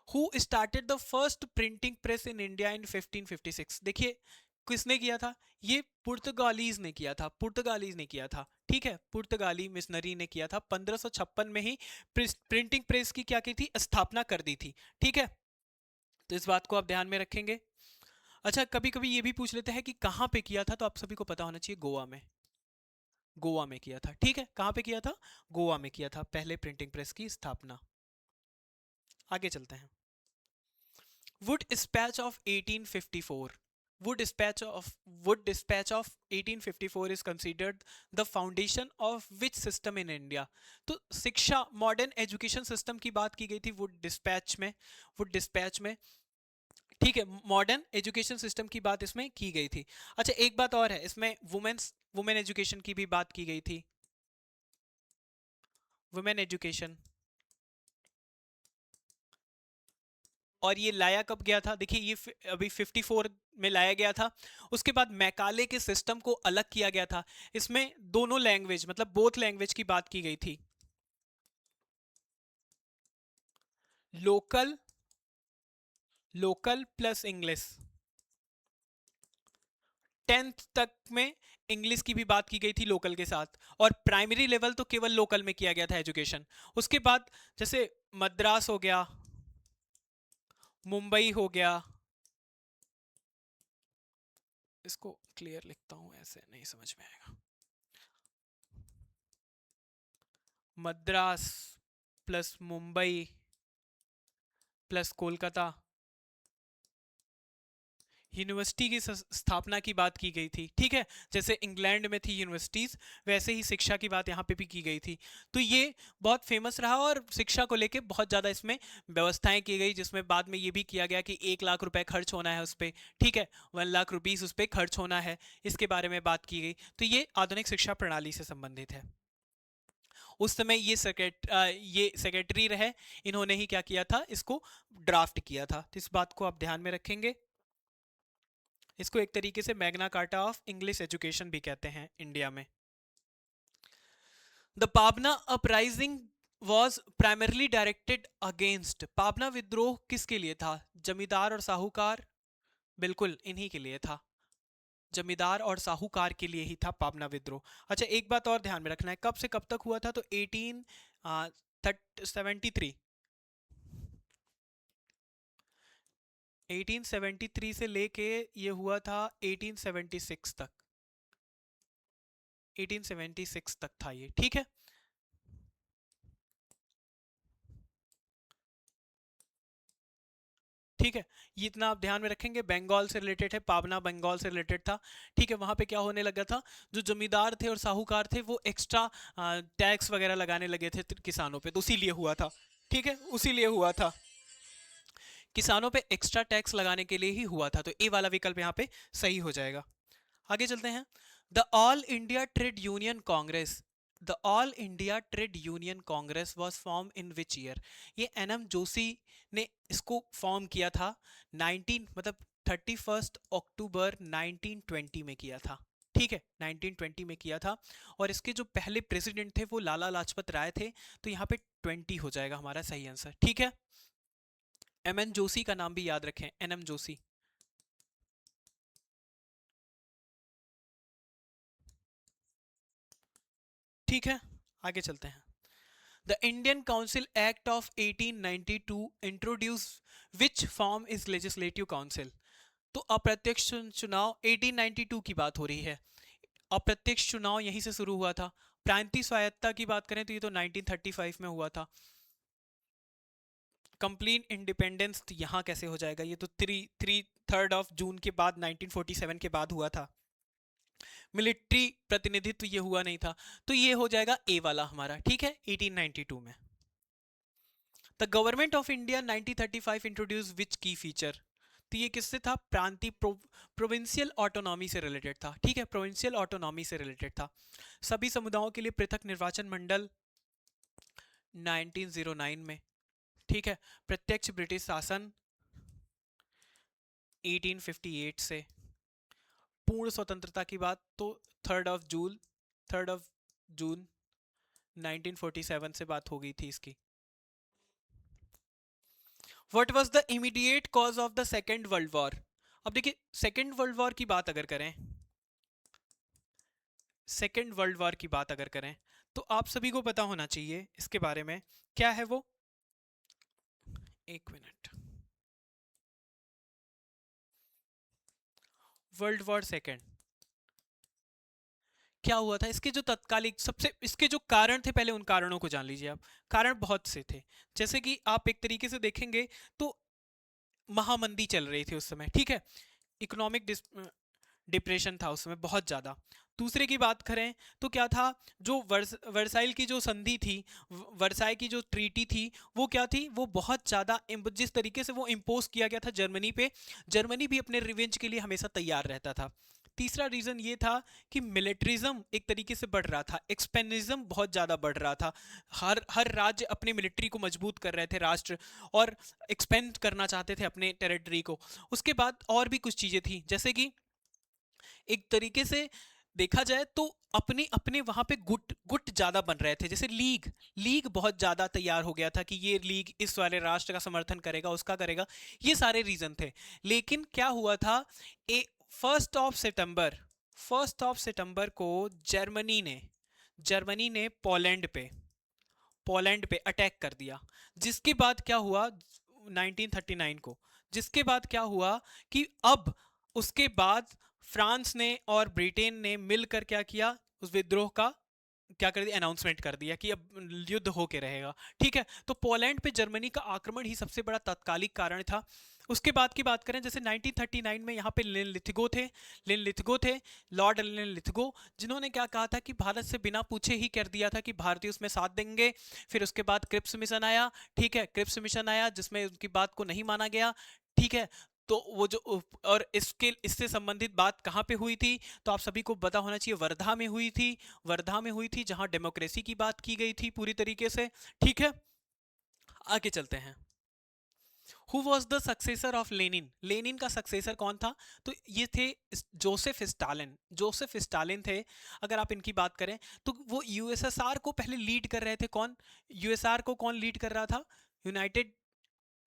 Who started the first printing press in India in 1556? देखिए किसने किया था? ये पुर्तगालीज ने किया था, पुर्तगालीज ने किया था। ठीक है, पुर्तगाली मिशनरी ने किया था, 1556 में ही प्रिंटिंग प्रेस की क्या की थी? स्थापना कर दी थी। ठीक है, तो इस बात को आप ध्यान में रखेंगे। अच्छा, कभी कभी ये भी पूछ लेते हैं कि कहाँ पे किया था, तो आप सभी को पता होना चाहिए, गोवा में, गोवा में किया था। ठीक है, कहाँ पे किया था? गोवा में किया था पहले प्रिंटिंग प्रेस की स्थापना। आगे चलते हैं। Wood dispatch of 1854, would dispatch of would dispatch of 1854 is considered the foundation of which system in India? तो शिक्षा, मॉडर्न एजुकेशन सिस्टम की बात की गई थी वुड डिस्पैच में, वुड डिस्पैच में। ठीक है, मॉडर्न एजुकेशन सिस्टम की बात इसमें की गई थी। अच्छा, एक बात और है इसमें, वुमेन्स, वुमेन एजुकेशन की भी बात की गई थी, वुमेन एजुकेशन। और ये लाया कब गया था, देखिए ये अभी 54 में लाया गया था। उसके बाद मैकाले के सिस्टम को अलग किया गया था, इसमें दोनों लैंग्वेज मतलब बोथ लैंग्वेज की बात की गई थी, local local plus English. 10th तक में इंग्लिश की भी बात की गई थी लोकल के साथ, और प्राइमरी लेवल तो केवल लोकल में किया गया था एजुकेशन। उसके बाद जैसे मद्रास हो गया, मुंबई हो गया, इसको क्लियर लिखता हूं ऐसे नहीं समझ में आएगा, Madras plus Mumbai plus Kolkata, university की स्थापना की बात की गई थी। ठीक है, जैसे इंग्लैंड में थी यूनिवर्सिटीज, वैसे ही शिक्षा की बात यहाँ पे भी की गई थी। तो ये बहुत फेमस रहा और शिक्षा को लेके बहुत ज़्यादा इसमें व्यवस्थाएं की गई, जिसमें बाद में ये भी किया गया कि 1 लाख रुपए खर्च होना है उस पर। ठीक है, 1 लाख रुपीज़ उस पर खर्च होना है, इसके बारे में बात की गई। तो ये आधुनिक शिक्षा प्रणाली से संबंधित है। उस समय ये सेक्रेटरी रहे, इन्होंने ही क्या किया था, इसको ड्राफ्ट किया था। तो इस बात को आप ध्यान में रखेंगे। इसको एक तरीके से Magna Carta of English education भी कहते हैं इंडिया में। The Pabna uprising was primarily directed against, Pabna विद्रोह किसके लिए था, जमींदार और साहूकार, बिल्कुल इन्हीं के लिए था, जमींदार और साहूकार के लिए ही था पाबना विद्रोह। अच्छा, एक बात और ध्यान में रखना है, कब से कब तक हुआ था, तो 1873 1873 से लेके ये हुआ था 1876 तक, 1876 तक था ये। ठीक है, ठीक है, ये इतना आप ध्यान में रखेंगे। बंगाल से रिलेटेड है, पाबना बंगाल से रिलेटेड था। ठीक है, वहां पे क्या होने लगा था, जो जमींदार थे और साहूकार थे वो एक्स्ट्रा टैक्स वगैरह लगाने लगे थे किसानों पे, तो उसीलिए हुआ था। ठीक है, उसीलिए हुआ था, किसानों पे एक्स्ट्रा टैक्स लगाने के लिए ही हुआ था। तो ए वाला विकल्प यहाँ पे सही हो जाएगा। आगे चलते हैं। The all India trade union Congress, the all India trade union Congress was form in which year, ये एनएम जोशी ने इसको फॉर्म किया था 19 मतलब 31 अक्टूबर 1920 में किया था। ठीक है, 1920 में किया था, और इसके जो पहले प्रेसिडेंट थे वो लाला लाजपत राय थे। तो यहाँ पे 20 हो जाएगा हमारा सही आंसर। ठीक है, एम एन जोशी का नाम भी याद रखें, एन एम जोशी। ठीक है, आगे चलते हैं। The Indian council act of 1892 introduce which form is legislative council, तो अप्रत्यक्ष चुनाव 1892 की बात हो रही है, अप्रत्यक्ष चुनाव यहीं से शुरू हुआ था। प्रांतीय स्वायत्ता की बात करें तो ये तो 1935 में हुआ था। कंप्लीट इंडिपेंडेंस यहाँ कैसे हो जाएगा, ये तो 3 जून के बाद 1947 के बाद हुआ था। मिलिट्री प्रतिनिधित्व ये हुआ नहीं था, तो ये हो जाएगा ए वाला हमारा। ठीक है, 1892 में। The government of India 1935 introduce which key feature, तो ये किससे था, प्रांतीय प्रोविंशियल ऑटोनॉमी से रिलेटेड था। ठीक है, प्रोविंशियल ऑटोनॉमी से रिलेटेड था। सभी समुदायों के लिए पृथक निर्वाचन मंडल 1909 में। ठीक है, प्रत्यक्ष ब्रिटिश शासन 1858 से। पूर्ण स्वतंत्रता की बात तो 3 जून 1947 से बात हो गई थी इसकी। What was the immediate cause of the second world war, अब देखिए सेकेंड वर्ल्ड वॉर की बात अगर करें, सेकेंड वर्ल्ड वॉर की बात अगर करें तो आप सभी को पता होना चाहिए इसके बारे में, क्या है वो, एक मिनट। वर्ल्ड वॉर सेकेंड क्या हुआ था, इसके जो तत्कालिक सबसे इसके जो कारण थे, पहले उन कारणों को जान लीजिए आप। कारण बहुत से थे, जैसे कि आप एक तरीके से देखेंगे तो महामंदी चल रही थी उस समय। ठीक है, इकोनॉमिक डिप्रेशन था उस समय बहुत ज़्यादा। दूसरे की बात करें तो क्या था, जो वर्साइल की जो संधि थी, वर्साई की जो ट्रीटी थी, वो क्या थी, वो बहुत ज़्यादा जिस तरीके से वो इम्पोज किया गया था जर्मनी पे, जर्मनी भी अपने रिवेंज के लिए हमेशा तैयार रहता था। तीसरा रीजन ये था कि मिलिट्रिज्म एक तरीके से बढ़ रहा था, एक्सपेंसिज्म बहुत ज़्यादा बढ़ रहा था, हर हर राज्य अपनी मिलिट्री को मजबूत कर रहे थे राष्ट्र, और एक्सपेंड करना चाहते थे अपने टेरिटरी को। उसके बाद और भी कुछ चीज़ें थी, जैसे कि एक तरीके से देखा जाए तो अपने अपने वहां पे गुट गुट ज्यादा बन रहे थे, जैसे लीग लीग बहुत ज्यादा तैयार हो गया था कि ये लीग इस वाले राष्ट्र का समर्थन करेगा, उसका करेगा, ये सारे रीजन थे। लेकिन क्या हुआ था, ए फर्स्ट ऑफ सितंबर को जर्मनी ने पोलैंड पे अटैक कर दिया। जिसके बाद क्या हुआ 1939 को, जिसके बाद क्या हुआ कि अब उसके बाद फ्रांस ने और ब्रिटेन ने मिलकर क्या किया, उस विद्रोह का क्या कर दिया, अनाउंसमेंट कर दिया कि अब युद्ध होके रहेगा। ठीक है, तो पोलैंड पे जर्मनी का आक्रमण ही सबसे बड़ा तात्कालिक कारण था। उसके बाद की बात करें, जैसे 1939 में यहाँ पे लिन लिथगो थे, लॉर्ड लिन लिथगो, जिन्होंने क्या कहा था कि भारत से बिना पूछे ही कर दिया था कि भारतीय उसमें साथ देंगे। फिर उसके बाद क्रिप्स मिशन आया, ठीक है, क्रिप्स मिशन आया जिसमें उनकी बात को नहीं माना गया। ठीक है, तो वो जो और इससे संबंधित बात कहाँ पे हुई थी, तो आप सभी को पता होना चाहिए, वर्धा में हुई थी जहां डेमोक्रेसी की बात की गई थी पूरी तरीके से। ठीक है, आगे चलते हैं। Who was the successor of Lenin, Lenin का सक्सेसर कौन था, तो ये थे जोसेफ स्टालिन थे। अगर आप इनकी बात करें तो वो यूएसएसआर को पहले लीड कर रहे थे। कौन यूएसआर को कौन लीड कर रहा था, यूनाइटेड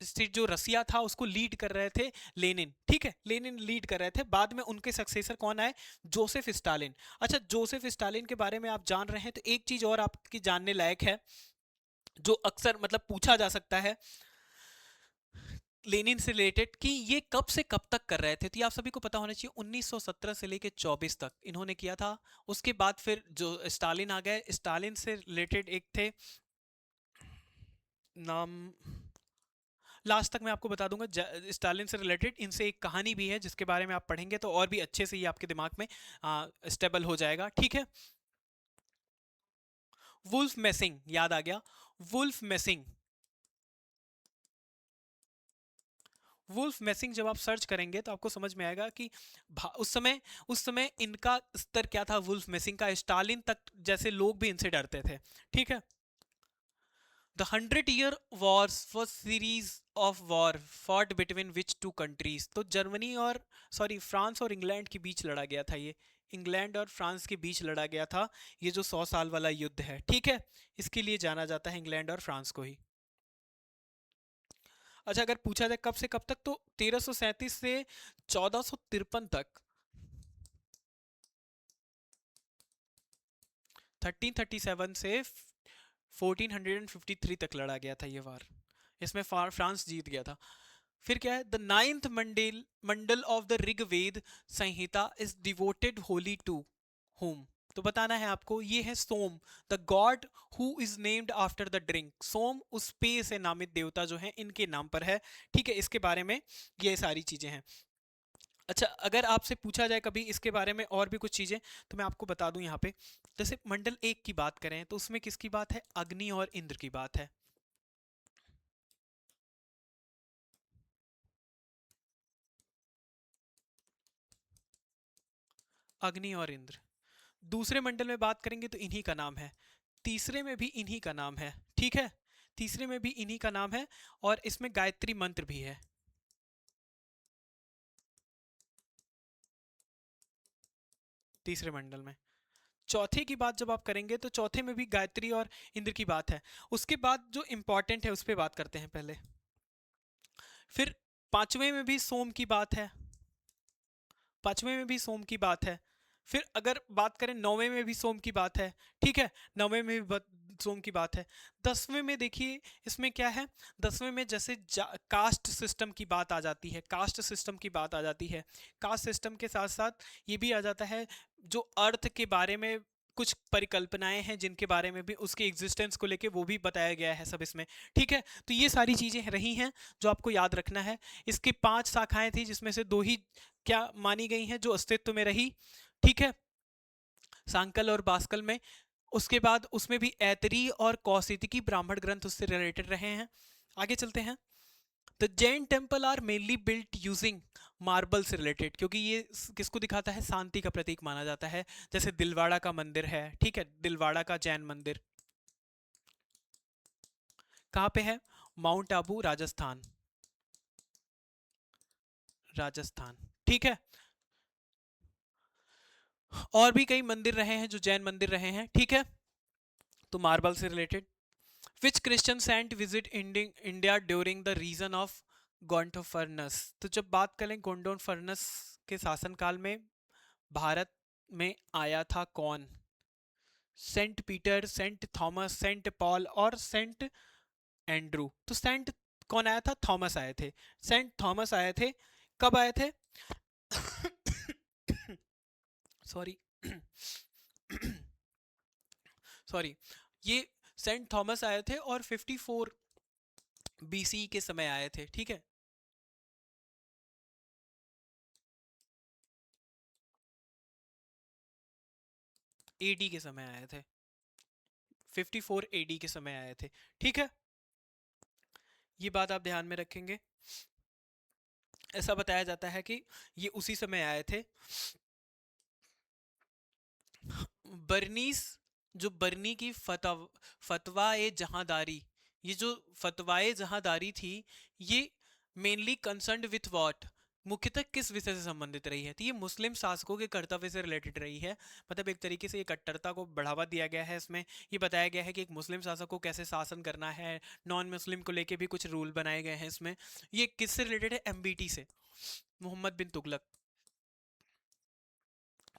स्टेट जो रसिया था उसको लीड कर रहे थे लेनिन। ठीक है, लेनिन लीड कर रहे थे, बाद में उनके सक्सेसर कौन आए, जोसेफ स्टालिन। अच्छा, जोसेफ स्टालिन के बारे में आप जान रहे हैं तो एक चीज और आपकी जानने लायक है, जो अक्सर मतलब पूछा जा सकता है लेनिन से रिलेटेड, कि ये कब से कब तक कर रहे थे, तो ये आप सभी को पता होना चाहिए 1917 से लेके 24 तक इन्होंने किया था। उसके बाद फिर जो स्टालिन आ गए, स्टालिन से रिलेटेड एक थे, नाम लास्ट तक मैं आपको बता दूंगा, स्टालिन से रिलेटेड इनसे एक कहानी भी है जिसके बारे में आप पढ़ेंगे तो और भी अच्छे से ये आपके दिमाग में स्टेबल हो जाएगा। ठीक है, वुल्फ मेसिंग याद आ गया, वुल्फ मेसिंग। वुल्फ मेसिंग जब आप सर्च करेंगे तो आपको समझ में आएगा कि उस समय इनका स्तर क्या था, वुल्फ मेसिंग का, स्टालिन तक जैसे लोग भी इनसे डरते थे। ठीक है, the 100 year wars was series of war fought between which two countries, तो जर्मनी और फ्रांस और इंग्लैंड के बीच लड़ा गया था ये, इंग्लैंड और फ्रांस के बीच लड़ा गया था ये जो 100 साल वाला युद्ध है। ठीक है, इसके लिए जाना जाता है इंग्लैंड और फ्रांस को ही। अच्छा, अगर पूछा जाए कब से कब तक, तो 1337 से 1453 तक, 1337 से 1453 तक लड़ा गया था ये वार, इसमें फ्रांस जीत गया था। फिर क्या है, the ninth mandal of the Rigveda Samhita is devoted wholly to home, तो बताना है आपको, ये है Soma, the god who is named after the drink, Soma उस पेय से नामित देवता जो है इनके नाम पर है। ठीक है, इसके बारे में ये सारी चीजें हैं। अच्छा, अगर आपसे पूछा जाए कभी इसके बारे में और भी कुछ चीजें, तो मैं आपको बता दूं यहाँ पे, जैसे मंडल 1 की बात करें तो उसमें किसकी बात है, अग्नि और इंद्र की बात है। अग्नि और इंद्र। दूसरे मंडल में बात करेंगे तो इन्हीं का नाम है, तीसरे में भी इन्हीं का नाम है। ठीक है, तीसरे में भी इन्हीं का नाम है, और इसमें गायत्री मंत्र भी है तीसरे मंडल में। चौथे की बात जब आप करेंगे तो चौथे में भी गायत्री और इंद्र की बात है। उसके बाद जो इंपॉर्टेंट है उस पर बात करते हैं पहले। फिर पांचवें में भी सोम की बात है, पांचवें में भी सोम की बात है। फिर अगर बात करें नौवें में भी सोम की बात है। ठीक है, नौवें में भी सोम की बात है। 10वें में देखिए इसमें क्या है, 10वें में जैसे कास्ट सिस्टम की बात आ जाती है, कास्ट सिस्टम की बात आ जाती है, कास्ट सिस्टम के साथ साथ ये भी आ जाता है जो अर्थ के बारे में कुछ परिकल्पनाएं हैं जिनके बारे में भी उसके एग्जिस्टेंस को लेके वो भी बताया गया है सब इसमें। ठीक है, तो ये सारी चीजें रही हैं जो आपको याद रखना है। इसकी 5 शाखाएं थी जिसमें से 2 ही क्या मानी गई हैं जो अस्तित्व में रही। ठीक है, सांकल और बास्कल में। उसके बाद उसमें भी ऐतरी और कौशिकी ब्राह्मण ग्रंथ उससे रिलेटेड रहे हैं। आगे चलते हैं। The Jain temple are mainly built using marble से रिलेटेड, क्योंकि ये किसको दिखाता है, शांति का प्रतीक माना जाता है। जैसे दिलवाड़ा का मंदिर है, ठीक है, दिलवाड़ा का जैन मंदिर कहाँ पे है, माउंट आबू राजस्थान, राजस्थान, ठीक है। और भी कई मंदिर रहे हैं जो जैन मंदिर रहे हैं, ठीक है, तो मार्बल से related. Which Christian saint visit India during the region of Gondophares, तो जब बात करें गोंडोफर्नस के शासनकाल में भारत में आया था कौन, saint Peter, saint Thomas, saint Paul और सेंट एंड्रू। तो सेंट कौन आया था, थॉमस आए थे, सेंट थॉमस आए थे। कब आए थे, सॉरी सॉरी, ये सेंट थॉमस आए थे और 54 बीसी के समय आए थे, ठीक है। एडी के समय आए थे, 54 एडी के समय आए थे, ठीक है। ये बात आप ध्यान में रखेंगे। ऐसा बताया जाता है कि ये उसी समय आए थे। बर्नीस, जो बर्नी की फतवाए जहांदारी, ये जो फतवाए जहांदारी थी, ये मेनली कंसर्न्ड विथ व्हाट, मुख्यतः किस विषय से संबंधित रही है, तो ये मुस्लिम शासकों के कर्तव्य से रिलेटेड रही है। मतलब एक तरीके से ये कट्टरता को बढ़ावा दिया गया है इसमें। ये बताया गया है कि एक मुस्लिम शासक को कैसे शासन करना है, नॉन मुस्लिम को लेके भी कुछ रूल बनाए गए हैं इसमें। ये किससे रिलेटेड है, एमबीटी से, मोहम्मद बिन तुगलक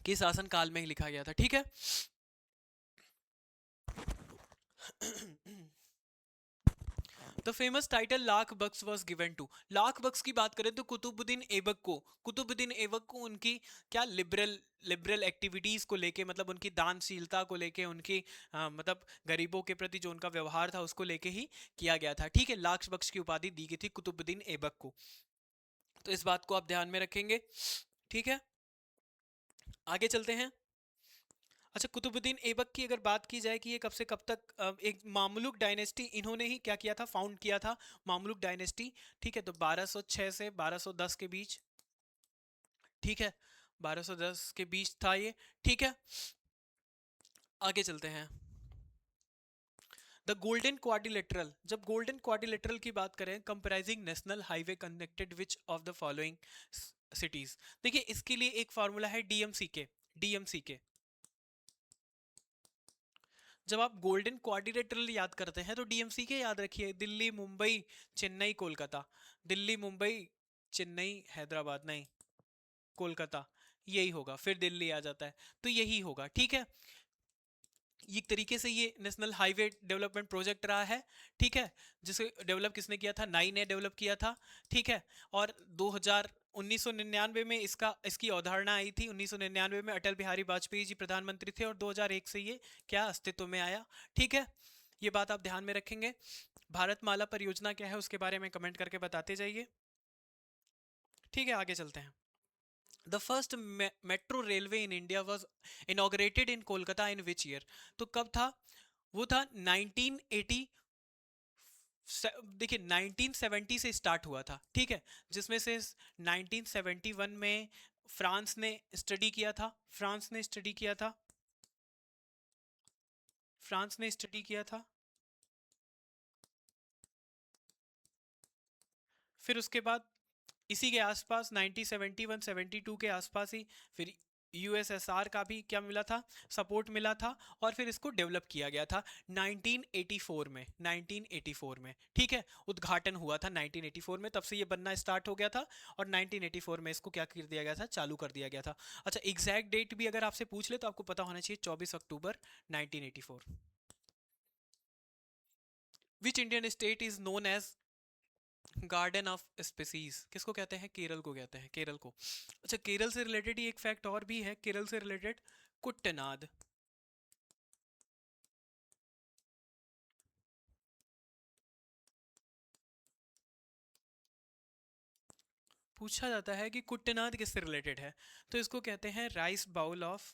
के शासन काल में ही लिखा गया था, ठीक है। The famous title Lakh Baksh was given to, Lakh Baksh की बात करें तो कुतुबुद्दीन ऐबक को, कुतुबुद्दीन ऐबक को उनकी क्या लिबरल लिबरल एक्टिविटीज को लेके, मतलब उनकी दानशीलता को लेके, उनकी मतलब गरीबों के प्रति जो उनका व्यवहार था उसको लेके ही किया गया था, ठीक है। लाख बक्स की उपाधि दी गई थी कुतुबुद्दीन ऐबक को, तो इस बात को आप ध्यान में रखेंगे, ठीक है। आगे चलते हैं। अच्छा, कुतुबुद्दीन ऐबक की अगर बात की जाए कि ये कब से कब तक, एक मामलुक डायनेस्टी इन्होंने ही क्या किया था, फाउंड किया था, मामलुक डायनेस्टी, ठीक है। तो 1206 से 1210 के बीच, ठीक है, 1210 के बीच था ये, ठीक है। आगे चलते हैं। द गोल्डन क्वाड्रिलेटरल, जब गोल्डन क्वाड्रिलेटरल की बात करें, comprising national highway connected which of the following cities, देखिए इसके लिए एक फार्मूला है डीएमसी के, डीएमसी के। जब आप गोल्डन क्वाड्रिलेटरल याद करते हैं तो डीएमसी के याद रखिए, दिल्ली मुंबई चेन्नई कोलकाता, दिल्ली मुंबई चेन्नई हैदराबाद, नहीं, कोलकाता, यही होगा, फिर दिल्ली आ जाता है, तो यही होगा, ठीक है। एक तरीके से ये नेशनल हाईवे डेवलपमेंट प्रोजेक्ट रहा है, ठीक है, जिसे डेवलप किसने किया था, नाई ने डेवलप किया था, ठीक है। और 2000 1999 में इसकी अवधारणा आई थी, 1999 में अटल बिहारी वाजपेयी जी प्रधानमंत्री थे और 2001 से ये क्या अस्तित्व में आया, ठीक है। ये बात आप ध्यान में रखेंगे। भारत माला परियोजना क्या है उसके बारे में कमेंट करके बताते जाइए, ठीक है। आगे चलते हैं। The first metro railway in India was inaugurated in Kolkata in which year, तो कब था, वो था 1980, देखिए 1970 से स्टार्ट हुआ था, ठीक है, जिसमें से 1971 में फ्रांस ने स्टडी किया था, फ्रांस ने स्टडी किया था, फ्रांस ने स्टडी किया था। फिर उसके बाद इसी के आसपास 1971-72 के आसपास ही फिर यूएसएसआर का भी क्या मिला था, सपोर्ट मिला था, और फिर इसको डेवलप किया गया था 1984 में, 1984 में, ठीक है। उद्घाटन हुआ था 1984 में, तब से ये बनना स्टार्ट हो गया था, और 1984 में इसको क्या कर दिया गया था, चालू कर दिया गया था। अच्छा, एग्जैक्ट डेट भी अगर आपसे पूछ ले तो आपको पता होना चाहिए, 24 अक्टूबर 1984। Which Indian state is known as garden of species, किसको कहते हैं, केरल को कहते हैं, केरल को। अच्छा, केरल से रिलेटेड ही एक फैक्ट और भी है, केरल से रिलेटेड, कुट्टनाद, पूछा जाता है कि कुट्टनाद किससे रिलेटेड है, तो इसको कहते हैं rice bowl of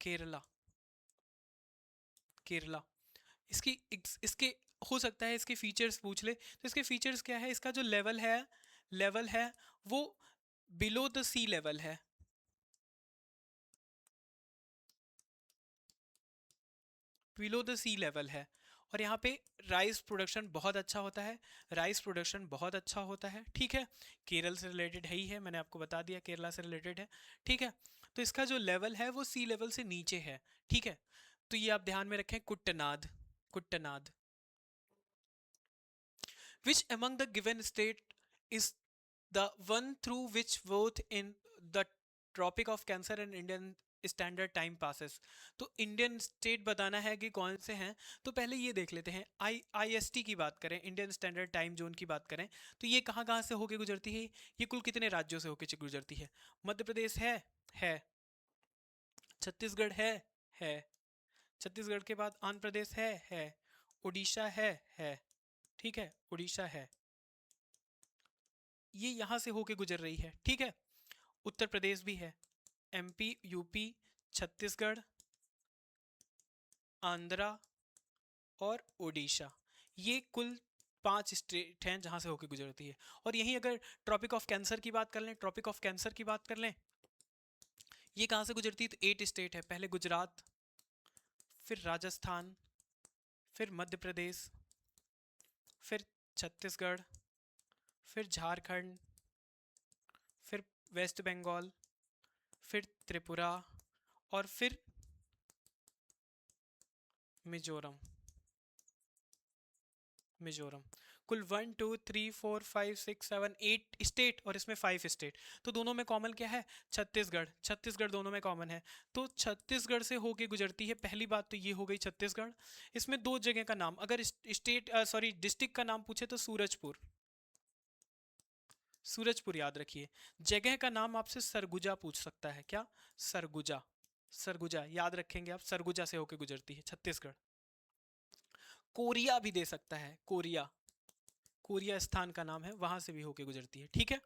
Kerala, Kerala, इसके हो सकता है इसके फीचर्स पूछ ले, तो इसके फीचर्स क्या है, इसका जो लेवल है वो बिलो द सी लेवल है, बिलो द सी लेवल है। और यहाँ पे राइस प्रोडक्शन बहुत अच्छा होता है, राइस प्रोडक्शन बहुत अच्छा होता है, ठीक है। केरल से रिलेटेड है ही है, मैंने आपको बता दिया केरला से रिलेटेड है, ठीक है। तो इसका जो लेवल है वो सी लेवल से नीचे है, ठीक है। तो ये आप ध्यान में रखें, कुट्टनाद, कुट्टनाद। Which among the given state is the one through which both in the Tropic of Cancer and Indian standard time passes? तो इंडियन स्टेट बताना है कि कौन से हैं, तो पहले ये देख लेते हैं। IST की बात करें, इंडियन स्टैंडर्ड टाइम जोन की बात करें, तो ये कहाँ कहाँ से होके गुजरती है, ये कुल कितने राज्यों से होके गुजरती है? मध्य प्रदेश है। छत्तीसगढ़ है। छत्तीसगढ़ के बाद आंध्र प्रदेश है। उड़ीसा है, ठीक है, उड़ीसा है, ये यहां से होके गुजर रही है, ठीक है। उत्तर प्रदेश भी है, MP, UP, छत्तीसगढ़, आंध्रा और उड़ीसा, ये कुल 5 स्टेट हैं जहां से होके गुजरती है। और यहीं अगर ट्रॉपिक ऑफ कैंसर की बात कर लें, ट्रॉपिक ऑफ कैंसर की बात कर लें, ये कहां से गुजरती है, तो 8 स्टेट है, पहले गुजरात, फिर राजस्थान, फिर मध्य प्रदेश, फिर छत्तीसगढ़, फिर झारखंड, फिर वेस्ट बंगाल, फिर त्रिपुरा और फिर मिजोरम। मिजोरम कुल 1 2 3 4 5 6 7 8 स्टेट, और इसमें 5 स्टेट। तो दोनों में कॉमन क्या है, छत्तीसगढ़, छत्तीसगढ़ दोनों में कॉमन है। तो छत्तीसगढ़ से होके गुजरती है, पहली बात तो ये हो गई छत्तीसगढ़। इसमें 2 जगह का नाम, अगर स्टेट सॉरी डिस्ट्रिक्ट का नाम पूछे तो सूरजपुर, सूरजपुर याद रखिए। जगह का नाम आपसे सरगुजा पूछ सकता है, क्या, सरगुजा, सरगुजा याद रखेंगे आप, सरगुजा से होके गुजरती है छत्तीसगढ़। कोरिया भी दे सकता है, कोरिया, कोरिया स्थान का नाम है, वहां से भी होके गुजरती है, ठीक है।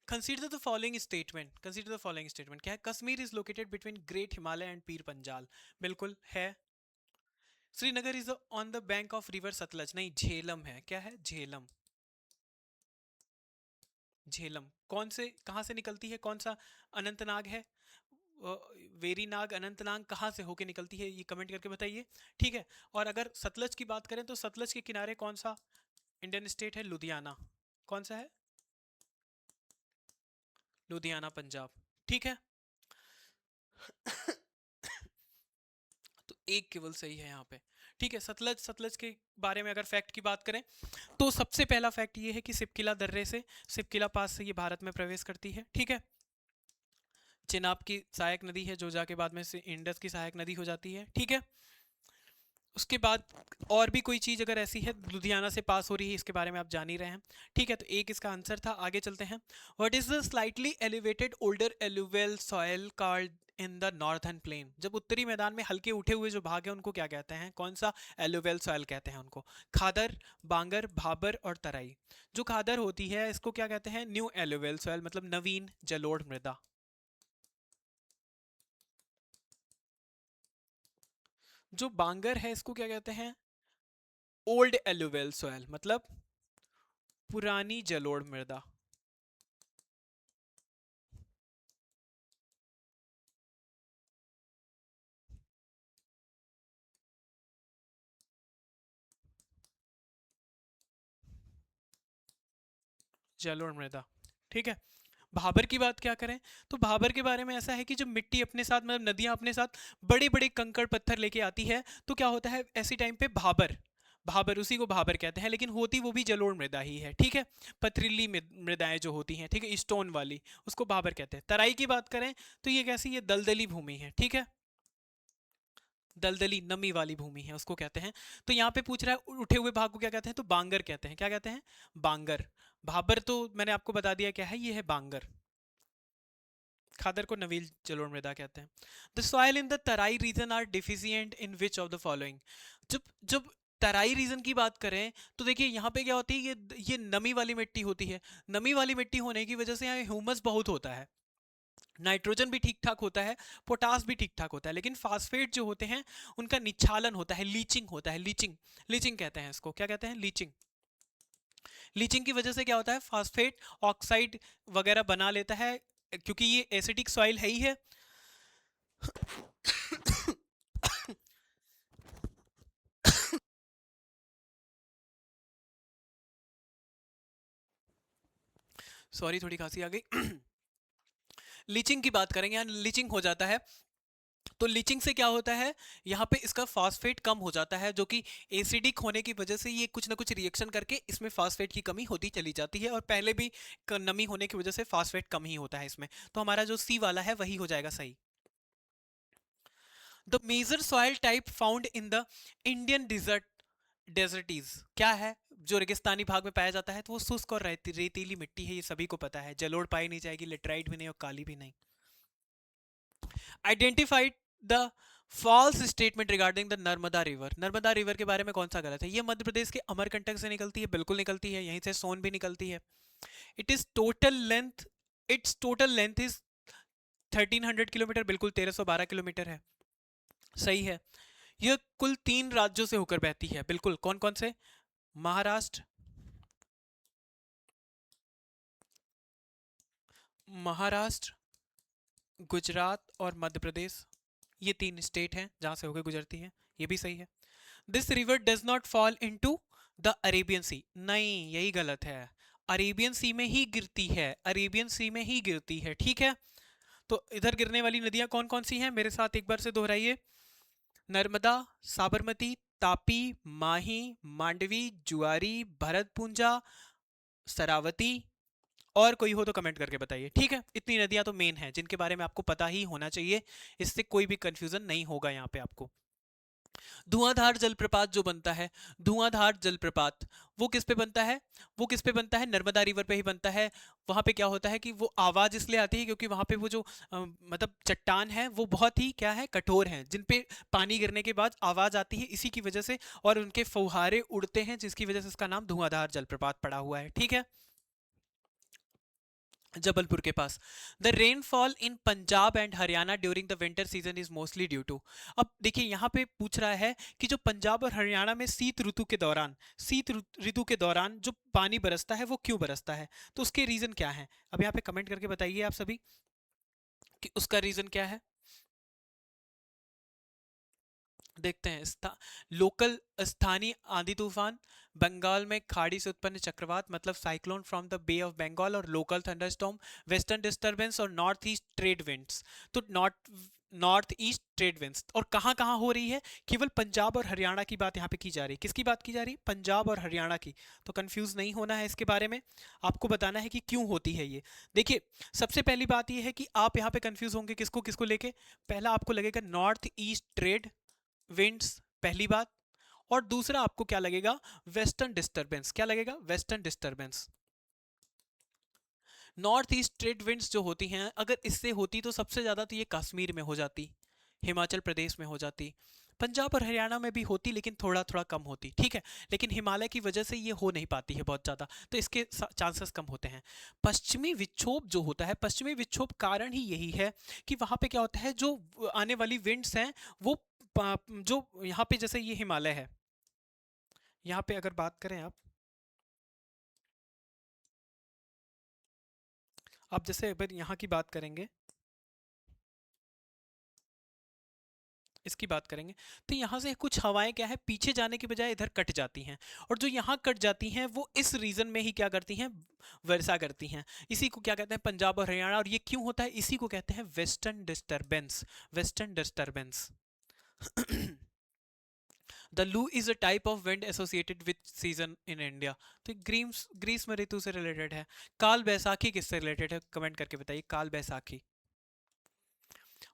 Consider the following statement, consider the following statement क्या है, Kashmir is located between great Himalaya and Pir Panjal, बिल्कुल है। Srinagar is on the bank of river Sutlej, नहीं, झेलम है, क्या है, झेलम, झेलम कौन से, कहां से निकलती है, कौन सा अनंतनाग है, वेरीनाग, अनंतनाग कहाँ से होके निकलती है, ये कमेंट करके बताइए, ठीक है। और अगर सतलज की बात करें तो सतलज के किनारे कौन सा इंडियन स्टेट है, लुधियाना, कौन सा है, लुधियाना पंजाब, ठीक है। तो एक केवल सही है यहाँ पे, ठीक है। सतलज, सतलज के बारे में अगर फैक्ट की बात करें तो सबसे पहला फैक्ट ये है कि सिपकिला दर्रे से, सिपकिला पास से ये भारत में प्रवेश करती है, ठीक है। चिनाब की सहायक नदी है जो जाके बाद में से इंडस की सहायक नदी हो जाती है, ठीक है। उसके बाद और भी कोई चीज़ अगर ऐसी है लुधियाना से पास हो रही है, इसके बारे में आप जान ही रहे हैं, ठीक है। तो एक इसका आंसर था, आगे चलते हैं। What is the slightly elevated older alluvial soil called in the northern plain? जब उत्तरी मैदान में हल्के उठे हुए जो भाग हैं उनको क्या कहते हैं, कौन सा एलुवियल सॉइल कहते हैं उनको? खादर, बांगर, भाबर और तराई। जो खादर होती है इसको क्या कहते हैं, न्यू एलुवियल सॉइल, मतलब नवीन जलोढ़ मृदा। जो बांगर है इसको क्या कहते हैं, ओल्ड एलुवियल सॉइल, मतलब पुरानी जलोढ़ मृदा। जलोढ़ मृदा, ठीक है। भाबर की बात क्या करें, तो भाबर के बारे में ऐसा है कि जब मिट्टी अपने साथ, मतलब नदियां अपने साथ बड़े बड़े कंकड़ पत्थर लेके आती है तो क्या होता है ऐसी टाइम पे, भाबर, भाबर उसी को भाबर कहते हैं, लेकिन होती वो भी जलोढ़ मृदा ही है, ठीक है। पथरीली मृदाएं जो होती हैं, ठीक है, स्टोन वाली, उसको भाबर कहते हैं। तराई की बात करें तो ये कैसी, ये दलदली भूमि है, ठीक है, दलदली नमी वाली भूमि है उसको कहते हैं। तो यहाँ पे पूछ रहा है उठे हुए भाग को क्या कहते हैं, तो बांगर कहते हैं, क्या कहते हैं, बांगर। भाबर तो मैंने आपको बता दिया क्या है, ये है बांगर। खादर को नवील जलोढ़ मृदा कहते हैं। The soil in the Terai region are deficient in which of the following? जब जब तराई रीजन की बात करें तो देखिए यहाँ पे क्या होती है, ये नमी वाली मिट्टी होती है, नमी वाली मिट्टी होने की वजह से यहाँ ह्यूमस बहुत होता है, नाइट्रोजन भी ठीक ठाक होता है, पोटास भी ठीक ठाक होता है, लेकिन फास्फेट जो होते हैं उनका निच्छालन होता है, लीचिंग होता है, लीचिंग, लीचिंग कहते हैं इसको, क्या कहते हैं, लीचिंग। लीचिंग की वजह से क्या होता है, फास्फेट ऑक्साइड वगैरह बना लेता है, क्योंकि ये एसिडिक सॉइल है ही है। सॉरी, थोड़ी खांसी आ गई। लीचिंग की बात करेंगे, यहाँ लीचिंग हो जाता है। तो लीचिंग से क्या होता है, यहाँ पे इसका फास्फेट कम हो जाता है, जो कि एसिडिक होने की वजह से ये कुछ ना कुछ रिएक्शन करके इसमें फास्फेट की कमी होती चली जाती है, और पहले भी नमी होने की वजह से फास्फेट कम ही होता है इसमें। तो हमारा जो सी वाला है वही हो जाएगा सही। The major soil type found in the Indian deserts क्या है, जो रेगिस्तानी भाग में पाया जाता है, तो वो शुष्क और रेतीली मिट्टी है, ये सभी को पता है। जलोढ़ पाई नहीं जाएगी, लेटराइट भी नहीं और काली भी नहीं। Identified the false statement regarding the Narmada river. Narmada river के बारे में कौन सा गलत है, ये मध्य प्रदेश के अमरकंटक से निकलती है, बिल्कुल निकलती है, यहीं से सोन भी निकलती है। It is total length, it's total length is 1300 kilometre, बिल्कुल 1312 किलोमीटर है, सही है। यह कुल 3 राज्यों से होकर बहती है, बिल्कुल, कौन कौन से, महाराष्ट्र, महाराष्ट्र, गुजरात और मध्य प्रदेश, ये 3 स्टेट हैं जहां से होकर गुजरती है, ये भी सही है। This river does not fall into the Arabian sea, नहीं यही गलत है, अरेबियन सी में ही गिरती है, अरेबियन सी में ही गिरती है, ठीक है। तो इधर गिरने वाली नदियां कौन कौन सी हैं, मेरे साथ एक बार से दोहराइए। नर्मदा, साबरमती, तापी, माही, मांडवी, जुआरी, भरतपुंजा, सरावती, और कोई हो तो कमेंट करके बताइए, ठीक है। इतनी नदियां तो मेन हैं जिनके बारे में आपको पता ही होना चाहिए, इससे कोई भी कंफ्यूजन नहीं होगा यहाँ पे आपको। धुआंधार जलप्रपात जो बनता है, धुआंधार जलप्रपात, वो किस पे बनता है, वो किस पे बनता है, नर्मदा रिवर पे ही बनता है। वहां पे क्या होता है कि वो आवाज इसलिए आती है क्योंकि वहां पे वो जो मतलब चट्टान है वो बहुत ही क्या है, कठोर है, जिन पे पानी गिरने के बाद आवाज आती है, इसी की वजह से, और उनके फुहारे उड़ते हैं, जिसकी वजह से इसका नाम धुआंधार जलप्रपात पड़ा हुआ है, ठीक है। जबलपुर के पास। The rainfall in Punjab and Haryana during the winter season is mostly due to. अब देखिए यहाँ पे पूछ रहा है कि जो पंजाब और हरियाणा में शीत ऋतु के दौरान, शीत ऋतु के दौरान जो पानी बरसता है वो क्यों बरसता है, तो उसके रीजन क्या है। अब यहाँ पे कमेंट करके बताइए आप सभी कि उसका रीजन क्या है। देखते हैं, लोकल स्थानीय आंधी तूफान, बंगाल में खाड़ी से उत्पन्न चक्रवात मतलब cyclone from the bay of Bengal, और लोकल थंडरस्टॉर्म, वेस्टर्न डिस्टरबेंस और नॉर्थ ईस्ट ट्रेड विंड्स। तो नॉर्थ ईस्ट ट्रेड विंड्स, और कहाँ कहाँ हो रही है, केवल पंजाब और हरियाणा की बात यहाँ पे की जा रही है। किसकी बात की जा रही है, पंजाब और हरियाणा की। तो कंफ्यूज नहीं होना है इसके बारे में, आपको बताना है कि क्यों होती है ये। देखिए, सबसे पहली बात ये है कि आप यहाँ पे कंफ्यूज होंगे किसको किसको लेके। पहला आपको लगेगा नॉर्थ ईस्ट ट्रेड विंड्स, पहली बात। और दूसरा आपको क्या लगेगा, वेस्टर्न डिस्टरबेंस, क्या लगेगा, western disturbance. North east trade winds जो होती हैं, अगर इससे होती तो सबसे ज्यादा तो ये कश्मीर में हो जाती, हिमाचल प्रदेश में हो जाती, पंजाब और हरियाणा में भी होती लेकिन थोड़ा थोड़ा कम होती, ठीक है। लेकिन हिमालय की वजह से ये हो नहीं पाती है बहुत ज्यादा, तो इसके चांसेस कम होते हैं। पश्चिमी विक्षोभ जो होता है, पश्चिमी विक्षोभ कारण ही यही है कि वहां पे क्या होता है, जो आने वाली विंड्स हैं वो जो यहाँ पे जैसे ये हिमालय है, यहाँ पे अगर बात करें आप जैसे अगर यहाँ की बात करेंगे, इसकी बात करेंगे, तो यहाँ से कुछ हवाएं क्या है, पीछे जाने की बजाय इधर कट जाती हैं, और जो यहाँ कट जाती हैं वो इस रीजन में ही क्या करती हैं, वर्षा करती हैं। इसी को क्या कहते हैं, पंजाब और हरियाणा, और ये क्यों होता है, इसी को कहते हैं western disturbance, western disturbance. The लू is a type of wind associated with season in India. तो ग्रीष्म ऋतु से रिलेटेड है। काल बैसाखी किससे रिलेटेड है, कमेंट करके बताइए, काल Baisakhi.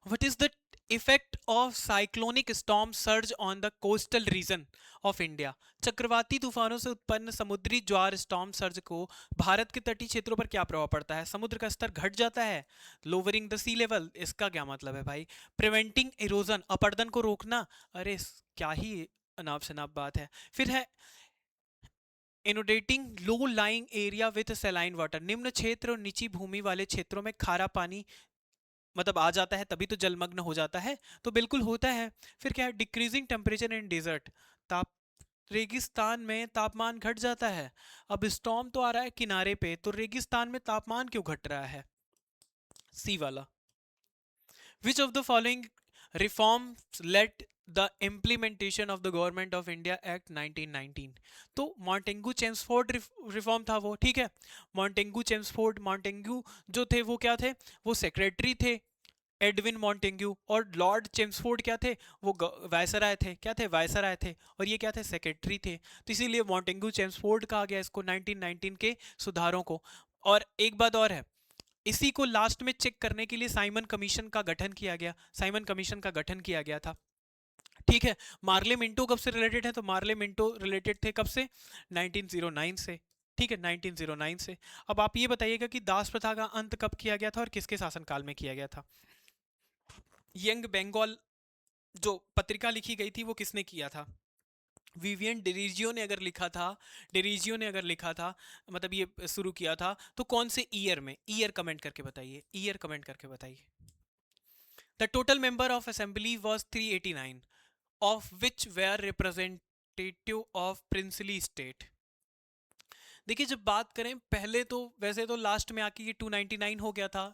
What is the effect of cyclonic storm surge on the coastal region of India? चक्रवाती तूफानों से उत्पन्न समुद्री ज्वार स्टॉर्म सर्ज को भारत के तटीय क्षेत्रों पर क्या प्रभाव पड़ता है, समुद्र का स्तर घट जाता है, लोअरिंग द सी लेवल, इसका क्या मतलब है भाई, प्रिवेंटिंग इरोजन, अपरदन को रोकना, अरे क्या ही अनाप शनाप बात है। फिर है inundating low lying area with saline water, निम्न क्षेत्र और निची भूमि वाले क्षेत्रों में खारा पानी मतलब आ जाता है तभी तो जलमग्न हो जाता है, तो बिल्कुल होता है। फिर क्या है, डिक्रीजिंग टेम्परेचर इन डेजर्ट, ताप रेगिस्तान में तापमान घट जाता है। अब स्टॉर्म तो आ रहा है किनारे पे, तो रेगिस्तान में तापमान क्यों घट रहा है? सी वाला। विच of the following reforms let the implementation of the government of India act 1919? तो मॉन्टेंगू चेम्सफोर्ड रिफॉर्म था वो, ठीक है। मॉन्टेंगू चेम्सफोर्ड, मॉन्टेंगू जो थे वो क्या थे, वो सेक्रेटरी थे, एडविन मॉन्टेंग्यू। और लॉर्ड चेम्सफोर्ड क्या थे, वो वायसराय थे, क्या थे, वायसराय थे। और ये क्या थे, सेक्रेटरी थे। तो इसीलिए मॉन्टेंग्यू चेम्सफोर्ड कहा गया इसको 1919 के सुधारों को। और एक बात और है, इसी को लास्ट में चेक करने के लिए साइमन कमीशन का गठन किया गया, साइमन कमीशन का गठन किया गया था, ठीक है। मार्ले मिंटो कब से रिलेटेड है, तो मार्ले मिंटो रिलेटेड थे कब से, 1909 से, ठीक है, 1909 से। अब आप ये बताइएगा कि दास प्रथा का अंत कब किया गया था और किसके शासनकाल में किया गया था? यंग बंगाल जो पत्रिका लिखी गई थी वो किसने किया था? विवियन डिरीजियो ने अगर लिखा था, डिरीजियो ने अगर लिखा था, मतलब ये शुरू किया था, तो कौन से ईयर में? ईयर कमेंट करके बताइए, ईयर कमेंट करके बताइए। The total member of assembly was 389, of which were representative of princely state. देखिए जब बात करें पहले, तो वैसे तो लास्ट में आके ये 299 हो गया था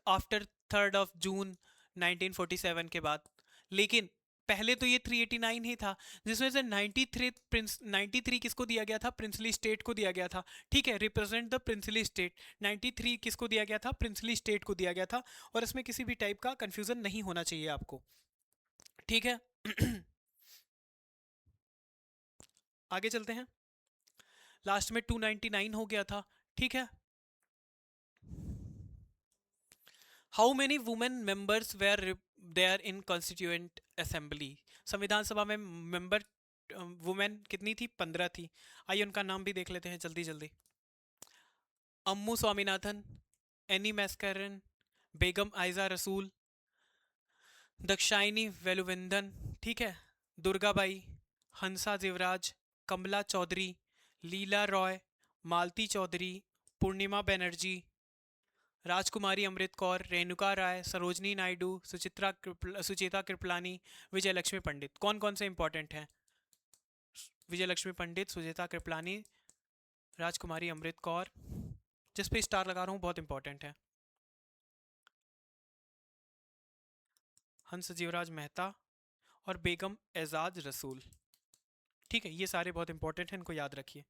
आफ्टर 3 जून 1947 के बाद, लेकिन पहले तो ये 389 ही था, जिसमें से 93 किसको दिया गया था? प्रिंसली स्टेट को दिया गया था, ठीक है, रिप्रेजेंट द प्रिंसली स्टेट। 93 किसको दिया गया था? प्रिंसली स्टेट को दिया गया था। और इसमें किसी भी टाइप का कंफ्यूजन नहीं होना चाहिए आपको, ठीक है। आगे चलते हैं, लास्ट में 299 हो गया था, ठीक है। How many women members were there in constituent assembly? संविधान सभा में मेंबर वुमेन कितनी थी? 15 थी। आइए उनका नाम भी देख लेते हैं जल्दी जल्दी। अम्मू स्वामीनाथन, एनी मैस्करन, बेगम आयजा रसूल, दक्षाइनी वेलुवेंदन, ठीक है, दुर्गाबाई, हंसा देवराज, कमला चौधरी, लीला रॉय, मालती चौधरी, पूर्णिमा बनर्जी, राजकुमारी अमृत कौर, रेणुका राय, सरोजनी नायडू, सुचिता कृपलानी, विजय लक्ष्मी पंडित। कौन कौन से इंपॉर्टेंट हैं? विजय लक्ष्मी पंडित, सुचिता कृपलानी, राजकुमारी अमृत कौर, जिस पे स्टार लगा रहा हूँ बहुत इंपॉर्टेंट है, हंस जीवराज मेहता और बेगम एजाज रसूल, ठीक है, ये सारे बहुत इंपॉर्टेंट हैं, इनको याद रखिए।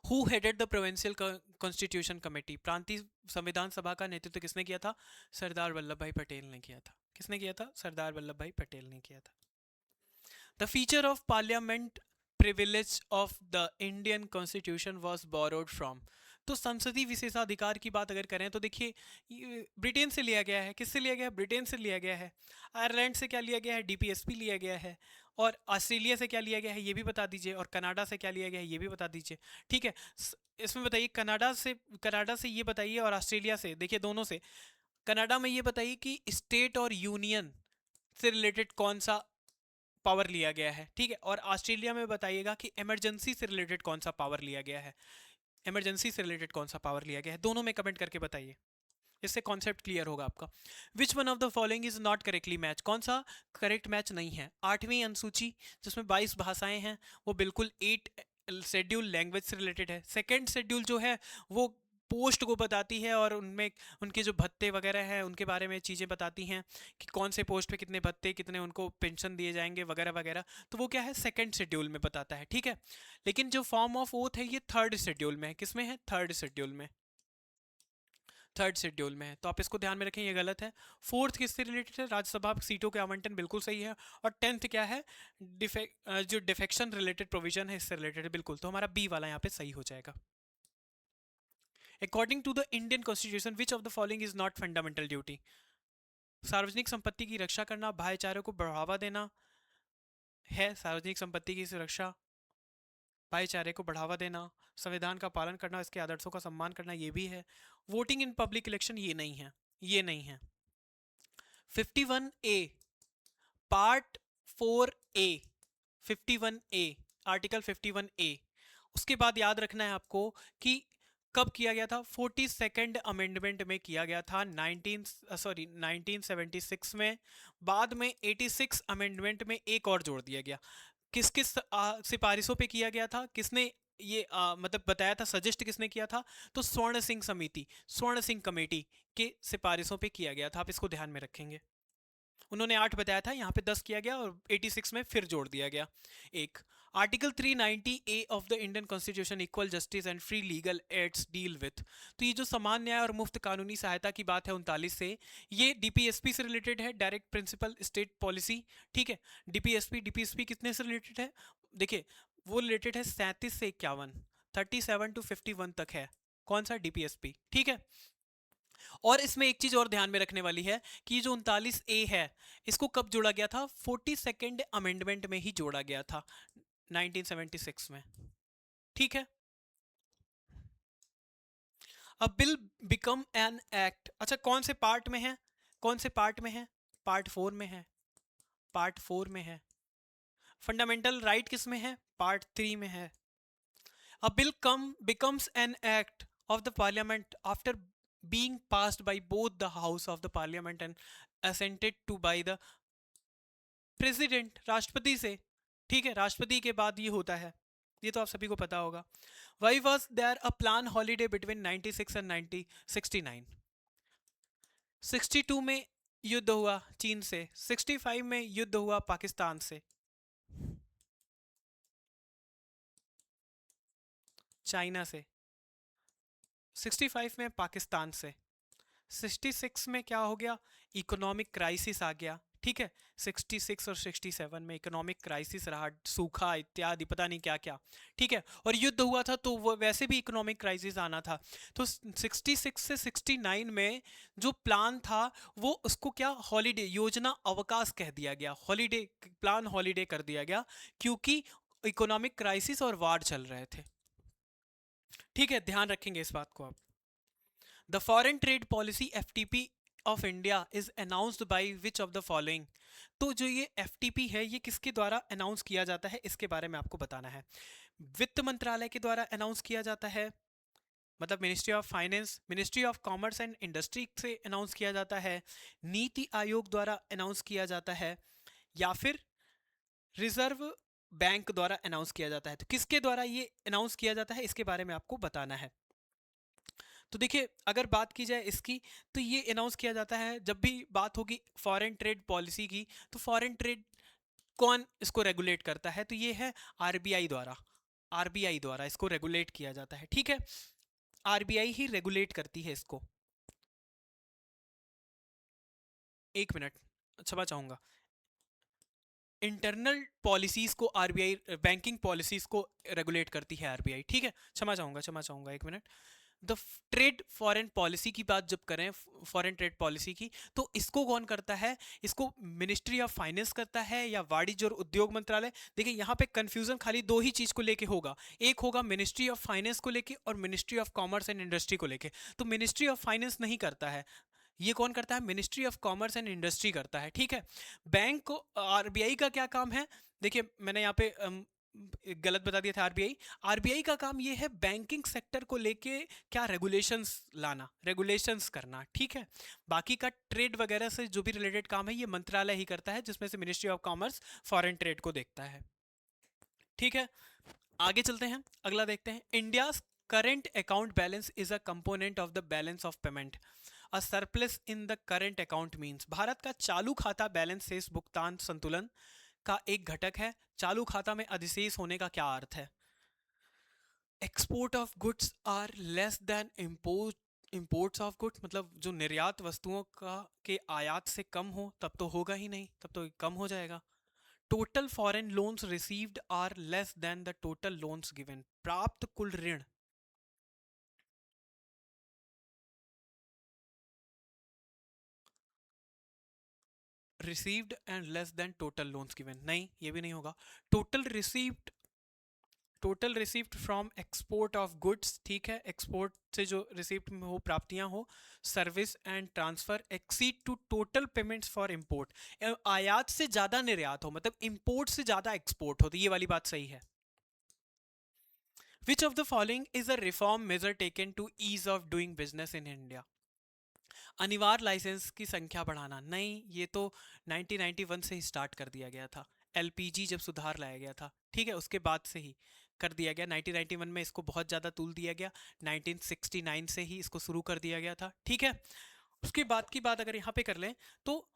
Who headed the provincial constitution committee? प्रांतीय संविधान सभा का नेतृत्व किसने किया था? सरदार वल्लभ भाई पटेल ने किया था। किसने किया था? सरदार वल्लभ भाई पटेल ने किया था। The feature of parliament privilege of the Indian constitution was borrowed from? तो संसदीय विशेषाधिकार की बात अगर करें तो देखिए, ब्रिटेन से लिया गया है। किससे लिया गया है? ब्रिटेन से लिया गया है। आयरलैंड से क्या लिया गया है? डीपीएसपी लिया गया है। और ऑस्ट्रेलिया से क्या लिया गया है ये भी बता दीजिए, और कनाडा से क्या लिया गया है ये भी बता दीजिए, ठीक है। इसमें बताइए, कनाडा से ये बताइए, और ऑस्ट्रेलिया से, देखिए दोनों से। कनाडा में ये बताइए कि स्टेट और यूनियन से रिलेटेड कौन सा पावर लिया गया है, ठीक है। और ऑस्ट्रेलिया में बताइएगा कि इमरजेंसी से रिलेटेड कौन सा पावर लिया गया है, इमरजेंसी से रिलेटेड कौन सा पावर लिया गया है, दोनों में कमेंट करके बताइए, इससे कॉन्सेप्ट क्लियर होगा आपका। Which one of the following is not correctly match? कौन सा करेक्ट मैच नहीं है? 8वीं अनुसूची जिसमें 22 भाषाएं हैं, वो बिल्कुल 8 शेड्यूल लैंग्वेज से रिलेटेड है। सेकेंड शेड्यूल जो है वो पोस्ट को बताती है, और उनमें उनके जो भत्ते वगैरह हैं उनके बारे में चीज़ें बताती हैं कि कौन से पोस्ट पे कितने भत्ते, कितने उनको पेंशन दिए जाएंगे वगैरह वगैरह। तो वो क्या है, सेकंड शेड्यूल में बताता है, ठीक है। लेकिन जो फॉर्म ऑफ ओथ है ये थर्ड शेड्यूल में है। किसमें है? थर्ड शेड्यूल में, थर्ड शेड्यूल में है, तो आप इसको ध्यान में रखें, ये गलत है। फोर्थ किससे रिलेटेड है? राज्यसभा सीटों के आवंटन, बिल्कुल सही है। और 10th क्या है? जो डिफेक्शन रिलेटेड प्रोविजन है इससे रिलेटेड है, बिल्कुल। तो हमारा बी वाला यहाँ पे सही हो जाएगा। According to the Indian constitution which of the following is not fundamental duty? सार्वजनिक संपत्ति की रक्षा करना, भाईचारे को बढ़ावा देना है, सार्वजनिक संपत्ति की सुरक्षा, भाईचारे को बढ़ावा देना, संविधान का पालन करना, इसके आदर्शों का सम्मान करना, ये भी है। वोटिंग इन पब्लिक इलेक्शन, ये नहीं है, ये नहीं है। 51A part 4A, 51A, article 51A। उसके बाद याद रखना है आपको कि कब किया गया था? 42nd अमेंडमेंट में किया गया था 1976 में। बाद में 86 अमेंडमेंट में एक और जोड़ दिया गया। किस किस सिफारिशों पे किया गया था? किसने ये मतलब बताया था, सजेस्ट किसने किया था? तो स्वर्ण सिंह समिति, स्वर्ण सिंह कमेटी के सिफारिशों पे किया गया था। आप इसको ध्यान में रखेंगे। उन्होंने 8 बताया था, यहाँ पे 10 किया गया और 86 में फिर जोड़ दिया गया एक। Article 390 A of the Indian constitution equal justice and free legal aids deal with. तो ये जो समान न्याय और मुफ्त कानूनी सहायता की बात है 39 से, ये डीपीएसपी से रिलेटेड है, डायरेक्ट प्रिंसिपल स्टेट पॉलिसी। ठीक है, डीपीएसपी कितने से रिलेटेड है? देखिए, वो रिलेटेड है 37 से 51, 37 टू 51 तक है। कौन सा? डीपीएसपी। ठीक है। और इसमें एक चीज और ध्यान में रखने वाली है कि जो 39A है, इसको कब जोड़ा गया था? 42nd अमेंडमेंट में ही जोड़ा गया था, 1976 में। ठीक है। अ बिल बिकम एन एक्ट। अच्छा, कौन से पार्ट में है? कौन से पार्ट में है? पार्ट 4 में है। पार्ट 4 में है। फंडामेंटल राइट किस में है? पार्ट 3 में है। A bill becomes an act of the parliament after being passed by both the house of the parliament and assented to by the president, राष्ट्रपति से। ठीक है, राष्ट्रपति के बाद ये होता है। ये तो आप सभी को पता होगा। Why was there a plan holiday between 96 and 69? 62 में युद्ध हुआ चीन से, 65 में युद्ध हुआ पाकिस्तान से, चाइना से, 65 में पाकिस्तान से, 66 में क्या हो गया? इकोनॉमिक क्राइसिस आ गया। ठीक है, 66 और 67 में इकोनॉमिक क्राइसिस रहा, सूखा इत्यादि पता नहीं क्या क्या। ठीक है, और युद्ध हुआ था तो वो वैसे भी इकोनॉमिक क्राइसिस आना था। तो 66 से 69 में जो प्लान था वो उसको क्या, हॉलीडे, योजना अवकाश कह दिया गया। हॉलीडे प्लान, हॉलीडे कर दिया गया क्योंकि इकोनॉमिक क्राइसिस और वार चल रहे थे। ठीक है, ध्यान रखेंगे इस बात को आप। The foreign trade policy FTP of India is announced by which of the following? तो जो ये FTP है, ये किसके द्वारा अनाउंस किया जाता है, इसके बारे में आपको बताना है। वित्त मंत्रालय के द्वारा अनाउंस किया जाता है, मतलब ministry of finance, ministry of commerce and industry से अनाउंस किया जाता है, नीति आयोग द्वारा अनाउंस किया जाता है, या फिर रिजर्व बैंक द्वारा अनाउंस किया जाता है। तो किसके द्वारा ये अनाउंस किया जाता है, इसके बारे में आपको बताना है। तो देखिए, अगर बात की जाए इसकी, तो ये अनाउंस किया जाता है जब भी बात होगी फॉरेन ट्रेड पॉलिसी की। तो फॉरेन ट्रेड कौन इसको रेगुलेट करता है? तो ये है आरबीआई द्वारा। आरबीआई द्वारा इसको रेगुलेट किया जाता है। ठीक है, आरबीआई ही रेगुलेट करती है इसको। एक मिनट, क्षमा चाहूंगा। इंटरनल पॉलिसीज को आरबीआई, बैंकिंग पॉलिसीज को रेगुलेट करती है आरबीआई। ठीक है, क्षमा चाहूंगा, क्षमा चाहूंगा, एक minute. The trade foreign policy की बात जब करें, फॉरेन ट्रेड पॉलिसी की, तो इसको कौन करता है? इसको मिनिस्ट्री ऑफ फाइनेंस करता है या वाणिज्य और उद्योग मंत्रालय? देखिए, यहाँ पे कंफ्यूजन खाली दो ही चीज को लेके होगा। एक होगा मिनिस्ट्री ऑफ फाइनेंस को लेके और ministry of commerce and industry को लेके। तो मिनिस्ट्री ऑफ फाइनेंस नहीं करता है, ये कौन करता है? Ministry of commerce and industry करता है। ठीक है, बैंक को, आरबीआई का क्या काम है? देखिए, मैंने यहाँ पे गलत बता दिया था। आरबीआई, आरबीआई का काम ये है बैंकिंग सेक्टर को लेके क्या, रेगुलेशंस लाना, रेगुलेशंस करना। ठीक है, बाकी का ट्रेड वगैरह से जो भी रिलेटेड काम है ये मंत्रालय ही करता है, जिसमें से ministry of commerce foreign trade को देखता है। ठीक है, आगे चलते हैं, अगला देखते हैं। India current account balance is a component of the balance of payment. A surplus in the current account means, Bharat का चालू खाता बैलेंस शेष भुगतान संतुलन का एक घटक है। चालू खाता में अधिशेष होने का क्या अर्थ है? Export of goods are less than imports of goods, मतलब जो निर्यात वस्तुओं का के आयात से कम हो तब तो होगा ही नहीं, तब तो कम हो जाएगा। Total foreign loans received are less than the total loans given, प्राप्त कुल ऋण। Received and less than total loans given, नहीं, ये भी नहीं होगा। Total received, total received from export of goods. ठीक है, एक्सपोर्ट से जो रिसीव्ड हो, प्राप्तियां हो, service and transfer exceed to total payments for import. आयात से ज्यादा निर्यात हो, मतलब इंपोर्ट से ज्यादा एक्सपोर्ट हो, तो ये वाली बात सही है। Which of the following is a reform measure taken to ease of doing business in India? अनिवार्य लाइसेंस की संख्या बढ़ाना, नहीं, ये तो 1991 से ही स्टार्ट कर दिया गया था। एलपीजी जब सुधार लाया गया था, ठीक है, उसके बाद से ही कर दिया गया। 1991 में इसको बहुत ज़्यादा तूल दिया गया, 1969 से ही इसको शुरू कर दिया गया था, ठीक है। उसके बाद की बात अगर यहाँ पे कर लें तो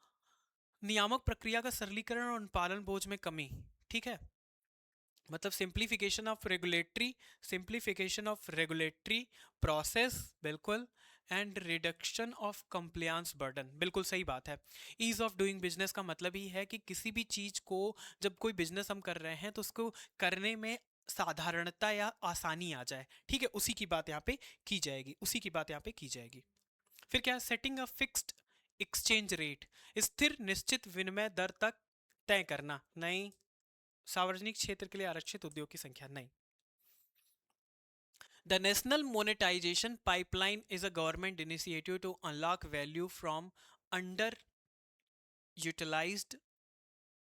नियामक प्रक्रिया का सरलीकरण और अनुपालन बोझ में कमी, ठीक है, मतलब सिंप्लीफिकेशन ऑफ रेगुलेटरी प्रोसेस, बिल्कुल, and reduction of compliance burden, बिल्कुल सही बात है। ईज ऑफ डूइंग बिजनेस का मतलब ही है कि किसी भी चीज को, जब कोई बिजनेस हम कर रहे हैं तो उसको करने में साधारणता या आसानी आ जाए, ठीक है, उसी की बात यहाँ पे की जाएगी, उसी की बात यहाँ पे की जाएगी। फिर क्या है, setting a fixed exchange rate, स्थिर निश्चित विनिमय दर तक तय करना, नहीं। सार्वजनिक क्षेत्र के लिए आरक्षित उद्योग की संख्या, नहीं। The National Monetization Pipeline is a government initiative to unlock value from underutilized,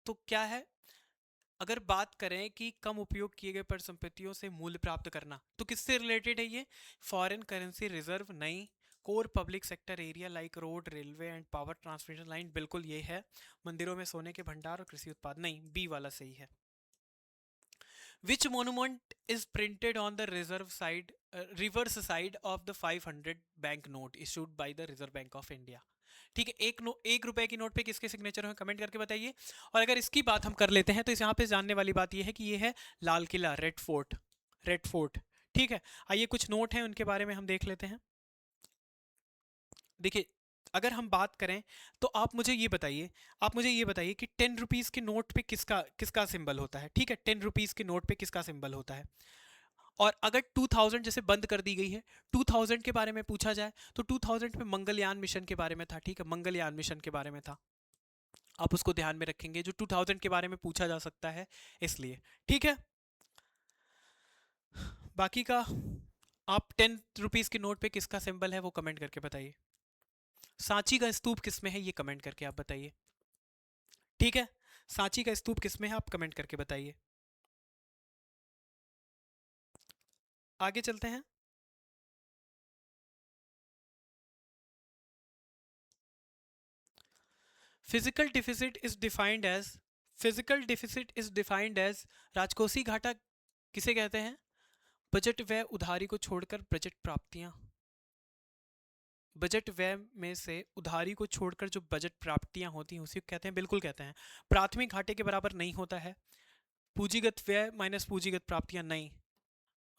तो क्या है, अगर बात करें कि कम उपयोग किए गए परिसंपत्तियों से मूल्य प्राप्त करना, तो किससे रिलेटेड है ये? फॉरेन करेंसी रिजर्व, नहीं। Core public sector area like road, railway and power transmission line, बिल्कुल ये है। मंदिरों में सोने के भंडार और कृषि उत्पाद, नहीं, बी वाला सही है। Which monument is printed on the reverse side of the 500 bank note issued by the Reserve Bank of India? ठीक है, एक रुपए की नोट पे किसके सिग्नेचर हैं, कमेंट करके बताइए। और अगर इसकी बात हम कर लेते हैं तो इस यहाँ पे जानने वाली बात ये है कि ये है Lal Qila, red fort, red fort, ठीक है। आइए कुछ नोट हैं उनके बारे में हम देख लेते हैं। देखिए, अगर हम बात करें तो आप मुझे ये बताइए कि 10 रुपीज़ के नोट पे किसका किसका सिंबल होता है, ठीक है, 10 रुपीज़ के नोट पे किसका सिंबल होता है। और अगर 2000 जैसे बंद कर दी गई है, 2000 के बारे में पूछा जाए तो 2000 में मंगलयान मिशन के बारे में था, ठीक है, मंगलयान मिशन के बारे में था, आप उसको ध्यान में रखेंगे, जो 2000 के बारे में पूछा जा सकता है इसलिए, ठीक है। बाकी का आप 10 रुपीज़ के नोट पे किसका सिंबल है वो कमेंट करके बताइए। सांची का स्तूप किसमें है ये कमेंट करके आप बताइए, ठीक है। सांची का स्तूप किसमें है आप कमेंट करके बताइए। आगे चलते हैं। Physical deficit is defined as physical deficit is defined as राजकोषीय घाटा किसे कहते हैं? बजट व्यय उधारी को छोड़कर बजट प्राप्तियां, बजट व्यय में से उधारी को छोड़कर जो बजट प्राप्तियां होती हैं उसी को कहते हैं, बिल्कुल कहते हैं। प्राथमिक घाटे के बराबर नहीं होता है। पूंजीगत व्यय माइनस पूंजीगत प्राप्तियां, नहीं।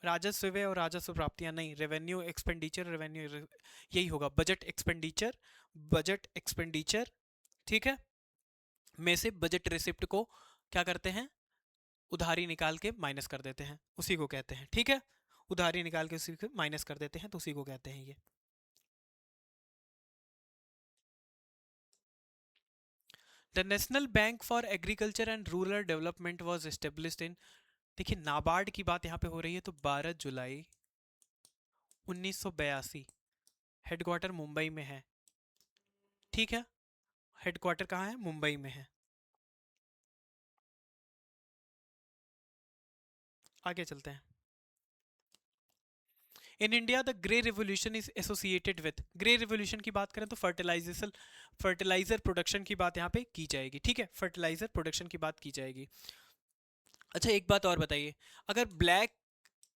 राजस्व व्यय और राजस्व प्राप्तियां, नहीं। रेवेन्यू एक्सपेंडिचर, रेवेन्यू, यही होगा बजट एक्सपेंडिचर, बजट एक्सपेंडिचर, ठीक है, में से बजट रिसिप्ट को क्या करते हैं, उधारी निकाल के माइनस कर देते हैं, उसी को कहते हैं, ठीक है, उधारी निकाल के उसी को माइनस कर देते हैं तो उसी को कहते हैं ये। The national bank for agriculture and rural development was established in, देखिए नाबार्ड की बात यहाँ पे हो रही है तो 12 जुलाई 1982, हेडक्वार्टर मुंबई में है, ठीक है, हेडक्वार्टर कहाँ है, मुंबई में है। आगे चलते हैं। In India the grey revolution is associated with, grey revolution की बात करें तो फर्टिलाइजर प्रोडक्शन की बात यहाँ पे की जाएगी, ठीक है, फर्टिलाइजर प्रोडक्शन की बात की जाएगी। अच्छा एक बात और बताइए, अगर ब्लैक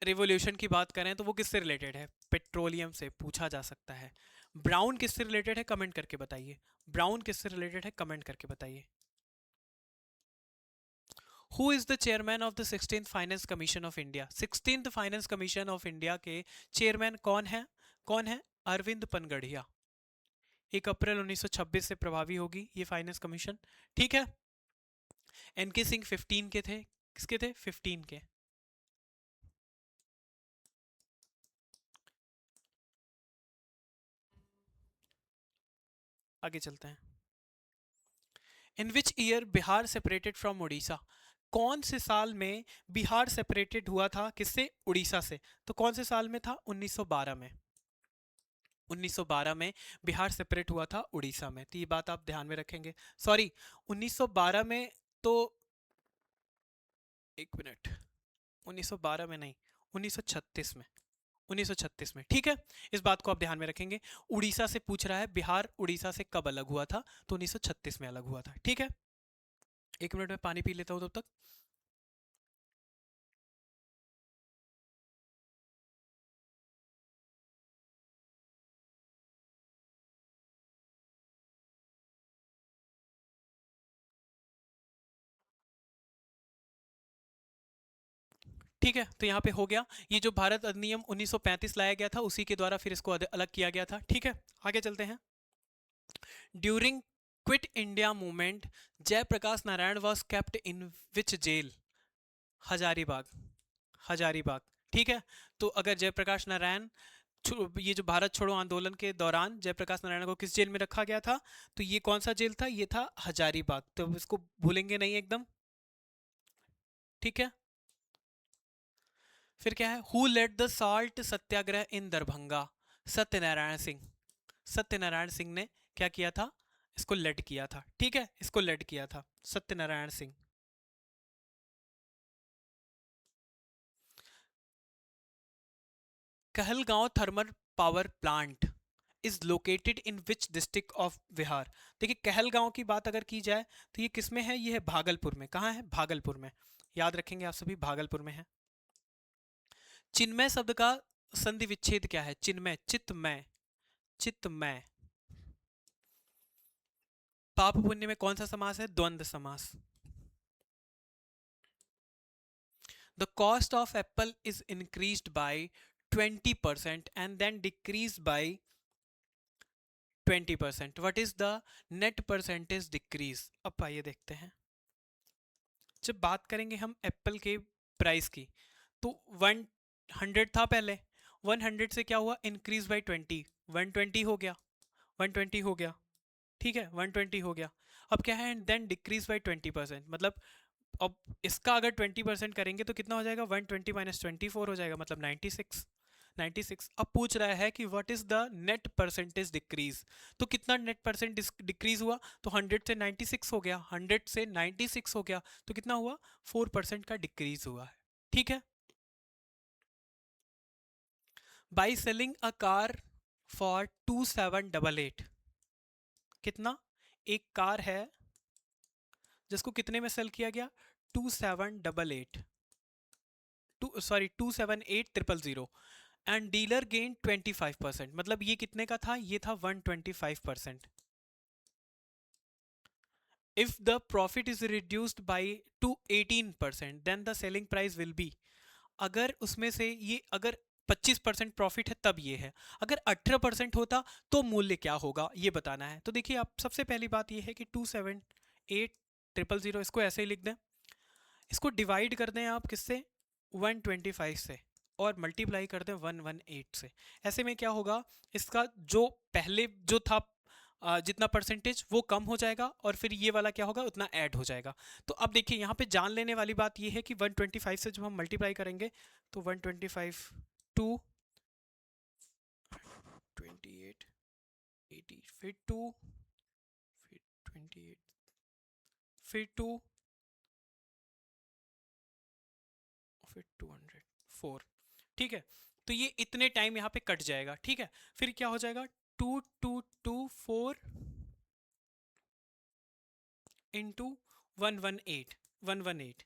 रिवोल्यूशन की बात करें तो वो किससे रिलेटेड है? पेट्रोलियम से पूछा जा सकता है। ब्राउन किससे रिलेटेड है कमेंट करके बताइए, ब्राउन किससे रिलेटेड है कमेंट करके बताइए। Who is the chairman of the 16th finance commission of India, 16th finance commission of India के चेयरमैन कौन है? कौन है? अरविंद पनगढ़िया। 1 अप्रैल 1926 से प्रभावी होगी ये फाइनेंस कमीशन, ठीक है। एनके सिंह 15 के थे, किसके थे? 15 के। आगे चलते हैं। In which year Bihar separated from Orissa, कौन से साल में बिहार सेपरेटेड हुआ था किससे? उड़ीसा से। तो कौन से साल में था? 1912 में। 1912 में बिहार सेपरेट हुआ था उड़ीसा में, तो ये बात आप ध्यान में रखेंगे। सॉरी, 1912 में तो, एक मिनट, 1912 में नहीं, 1936 में, 1936 में, ठीक है। इस बात को आप ध्यान में रखेंगे। उड़ीसा से पूछ रहा है, बिहार उड़ीसा से कब अलग हुआ था, तो 1936 में अलग हुआ था, ठीक है। 1 मिनट में पानी पी लेता हूँ तब तक। ठीक है, तो यहाँ पे हो गया। ये जो भारत अधिनियम 1935 लाया गया था, उसी के द्वारा फिर इसको अलग किया गया था, ठीक है। आगे चलते हैं। During quit India movement, Jayaprakash Narayan was kept in which jail? Hazaribagh, Hazaribagh, ठीक है। तो अगर जयप्रकाश नारायण, ये जो भारत छोड़ो आंदोलन के दौरान जयप्रकाश नारायण को किस जेल में रखा गया था, तो ये कौन सा जेल था, ये था हजारीबाग। तो इसको भूलेंगे नहीं एकदम, ठीक है। फिर क्या है, हु लेड द साल्ट सत्याग्रह इन दरभंगा? सत्यनारायण सिंह, सत्यनारायण सिंह ने क्या किया था, इसको लेड किया था, ठीक है, इसको लेड किया था Satyanarayan Singh. Kahalgaon thermal power plant is located in which district of Bihar? देखिए, कहलगांव की बात अगर की जाए तो ये किस में है, ये है भागलपुर में। कहाँ है, भागलपुर में। याद रखेंगे आप सभी, भागलपुर में है। चिन्मय शब्द का संधि विच्छेद क्या है? चिन्मय, चित्तमय, चित्तमय। पाप पुण्य में कौन सा समास है? द्वंद्व समास। The cost of apple is increased by 20% and then decreased by 20%. What is the net percentage decrease? अब आइए देखते हैं। जब बात करेंगे हम एप्पल के प्राइस की, तो 100 था पहले, 100 से क्या हुआ, इंक्रीज बाई 20, 120 हो गया, 120 हो गया, ठीक है, 120 हो गया। अब क्या है, देन डिक्रीज बाई 20%, मतलब अब इसका अगर 20% करेंगे तो कितना हो जाएगा, 120 माइनस 24 हो जाएगा, मतलब 96, 96। अब पूछ रहा है कि what is the net percentage decrease, तो कितना नेट परसेंट डिक्रीज हुआ, तो 100 से 96 हो गया, 100 से 96 हो गया, तो कितना हुआ, 4% का डिक्रीज हुआ है, ठीक है। By selling a car for 2788, कितना, एक कार है जिसको कितने में सेल किया गया, 2788, two sorry 278000, and dealer gain 25%, मतलब ये कितने का था, ये था 125%। If the profit is reduced by to 18% then the selling price will be, अगर उसमें से ये अगर 25% प्रॉफिट है तब ये है, अगर 18% होता तो मूल्य क्या होगा, ये बताना है। तो देखिए, आप सबसे पहली बात ये है कि 278000, इसको ऐसे ही लिख दें, इसको डिवाइड कर दें आप किससे, 125 से, और मल्टीप्लाई कर दें 118 से। ऐसे में क्या होगा, इसका जो पहले जो था जितना परसेंटेज वो कम हो जाएगा, और फिर ये वाला क्या होगा, उतना ऐड हो जाएगा। तो अब देखिए, यहाँ पे जान लेने वाली बात ये है कि 125 से जब हम मल्टीप्लाई करेंगे तो 125 टू 28 80, फिर 2, फिर 28, फिर 2, फिर 200, 4, ठीक है। तो ये इतने टाइम यहाँ पे कट जाएगा, ठीक है। फिर क्या हो जाएगा, 2224 इंटू 118,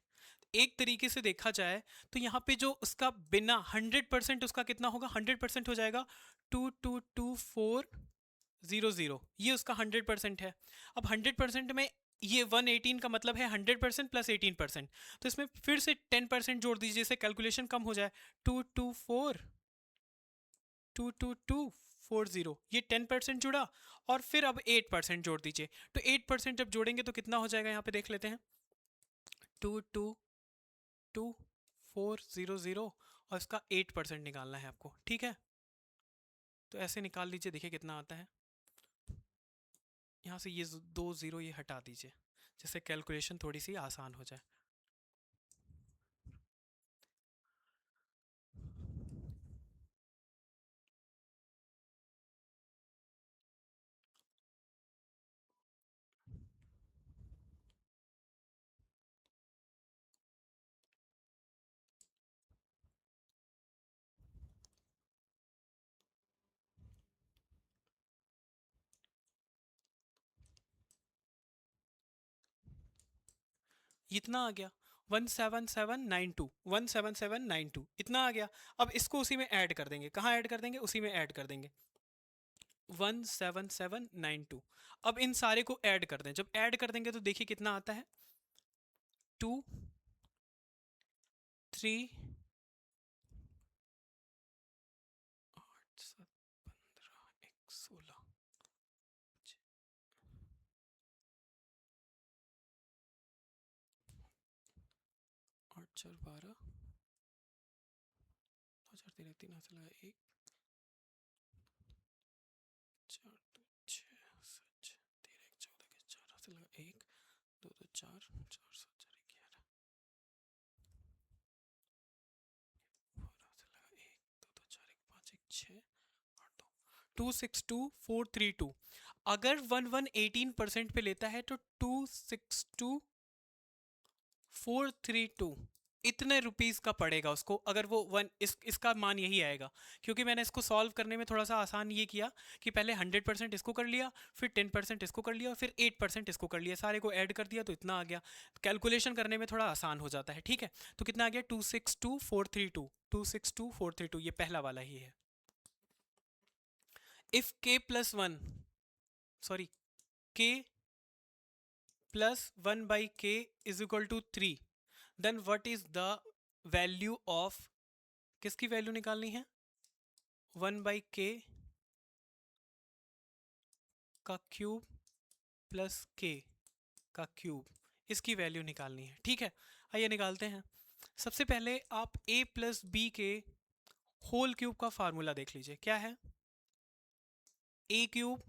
एक तरीके से देखा जाए तो यहाँ पे जो उसका बिना 100% उसका कितना होगा, 100% हो जाएगा 222400, ये उसका 100% है। अब 100% में ये 118 का मतलब है 100% प्लस 18%, तो इसमें फिर से 10% जोड़ दीजिए, इससे कैलकुलेशन कम हो जाए, 22422240, ये 10% जुड़ा, और फिर अब 8% जोड़ दीजिए, तो 8% जब जोड़ेंगे तो कितना हो जाएगा, यहाँ पे देख लेते हैं, 222400, और इसका 8% निकालना है आपको, ठीक है। तो ऐसे निकाल लीजिए, देखिए कितना आता है। यहाँ से ये 2 0 ये हटा दीजिए, जिससे कैलकुलेशन थोड़ी सी आसान हो जाए। इतना आ गया 17792, 17792 इतना आ गया। अब इसको उसी में ऐड कर देंगे। कहाँ ऐड कर देंगे? उसी में ऐड कर देंगे 17792। अब इन सारे को ऐड कर दें। जब ऐड कर देंगे तो देखिए कितना आता है, 2 3 8 7 15 1 16 8 4 12 2 4 3 3 हाथ लगा 1 4 2 6 7 3 1 14 के 4 हाथ लगा 1 2 2 4 4 7 4 11 4 हाथ लगा 1 2 2 4 1 5 1 6 8 262432। अगर 1118% पे लेता है तो 262432 इतने रुपीस का पड़ेगा उसको। अगर वो इसका मान यही आएगा, क्योंकि मैंने इसको सॉल्व करने में थोड़ा सा आसान ये किया कि पहले 100% इसको कर लिया, फिर 10% इसको कर लिया, फिर 8% इसको कर लिया, सारे को ऐड कर दिया तो इतना आ गया। कैलकुलेशन करने में थोड़ा आसान हो जाता है। ठीक है, तो कितना आ गया? 262432, 262432, ये पहला वाला ही है। If k plus 1, sorry, k plus 1 by k is equal to 3, then what is the value of, किसकी वैल्यू निकालनी है? 1 by k का क्यूब प्लस k का क्यूब, इसकी वैल्यू निकालनी है। ठीक है, आइए निकालते हैं। सबसे पहले आप a प्लस बी के होल क्यूब का फार्मूला देख लीजिए। क्या है? a cube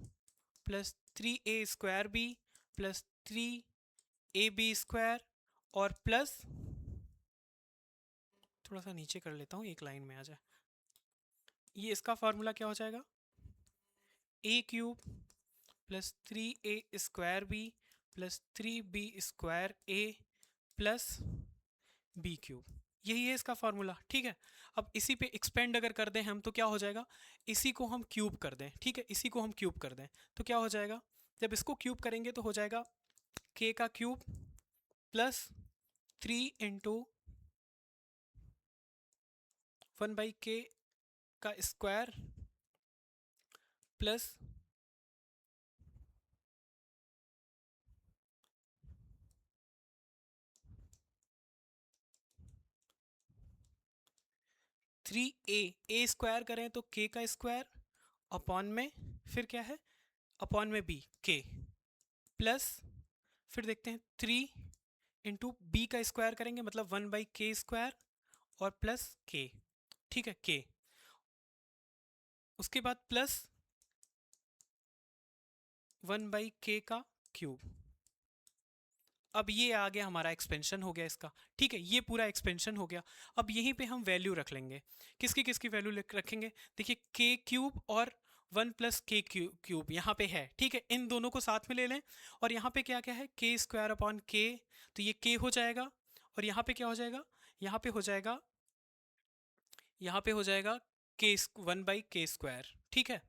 plus 3a² b plus 3ab² और प्लस, थोड़ा सा नीचे कर लेता हूँ एक लाइन में आ जाए, ये इसका फार्मूला क्या हो जाएगा? a cube plus 3a² b plus 3b² a plus b cube, यही है इसका फार्मूला। ठीक है, अब इसी पे एक्सपेंड अगर कर दें हम तो क्या हो जाएगा? इसी को हम क्यूब कर दें। ठीक है, इसी को हम क्यूब कर दें तो क्या हो जाएगा? जब इसको क्यूब करेंगे तो हो जाएगा k का cube plus 3 into 1 by k का स्क्वायर प्लस 3a स्क्वायर करें तो k का स्क्वायर अपॉन में, फिर क्या है? अपॉन में b k प्लस, फिर देखते हैं 3 इंटू बी का स्क्वायर करेंगे मतलब 1 बाई के स्क्वायर और प्लस k। ठीक है, k, उसके बाद प्लस 1 बाई के का क्यूब। अब ये आ गया हमारा एक्सपेंशन हो गया इसका। ठीक है, ये पूरा एक्सपेंशन हो गया। अब यहीं पे हम वैल्यू रख लेंगे। किसकी किसकी वैल्यू रखेंगे? देखिए के क्यूब और 1 प्लस के क्यूब यहाँ पे है। ठीक है, इन दोनों को साथ में ले लें और यहाँ पे क्या क्या है? के स्क्वायर अपॉन के, तो ये के हो जाएगा और यहाँ पे क्या हो जाएगा? यहाँ पे हो जाएगा, यहाँ पे हो जाएगा के 1 बाई के स्क्वायर। ठीक है,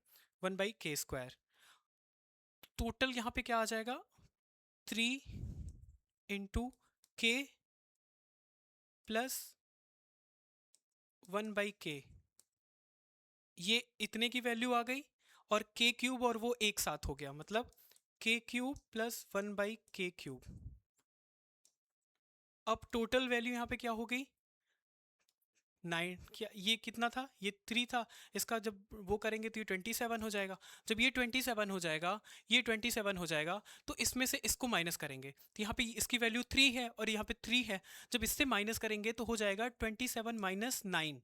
1 बाई के स्क्वायर। टोटल यहाँ पे क्या आ जाएगा? 3 इंटू के प्लस 1 बाई के, ये इतने की वैल्यू आ गई और के क्यूब और वो एक साथ हो गया मतलब के क्यूब प्लस 1 बाई के क्यूब। अब टोटल वैल्यू यहाँ पे क्या हो गई? 9, क्या ये कितना था? ये 3 था। इसका जब वो करेंगे तो ये 27 हो जाएगा। जब ये 27 हो जाएगा, ये 27 हो जाएगा तो इसमें से इसको माइनस करेंगे तो यहाँ पे इसकी वैल्यू 3 है और यहाँ पे 3 है। जब इससे माइनस करेंगे तो हो जाएगा 27 माइनस 9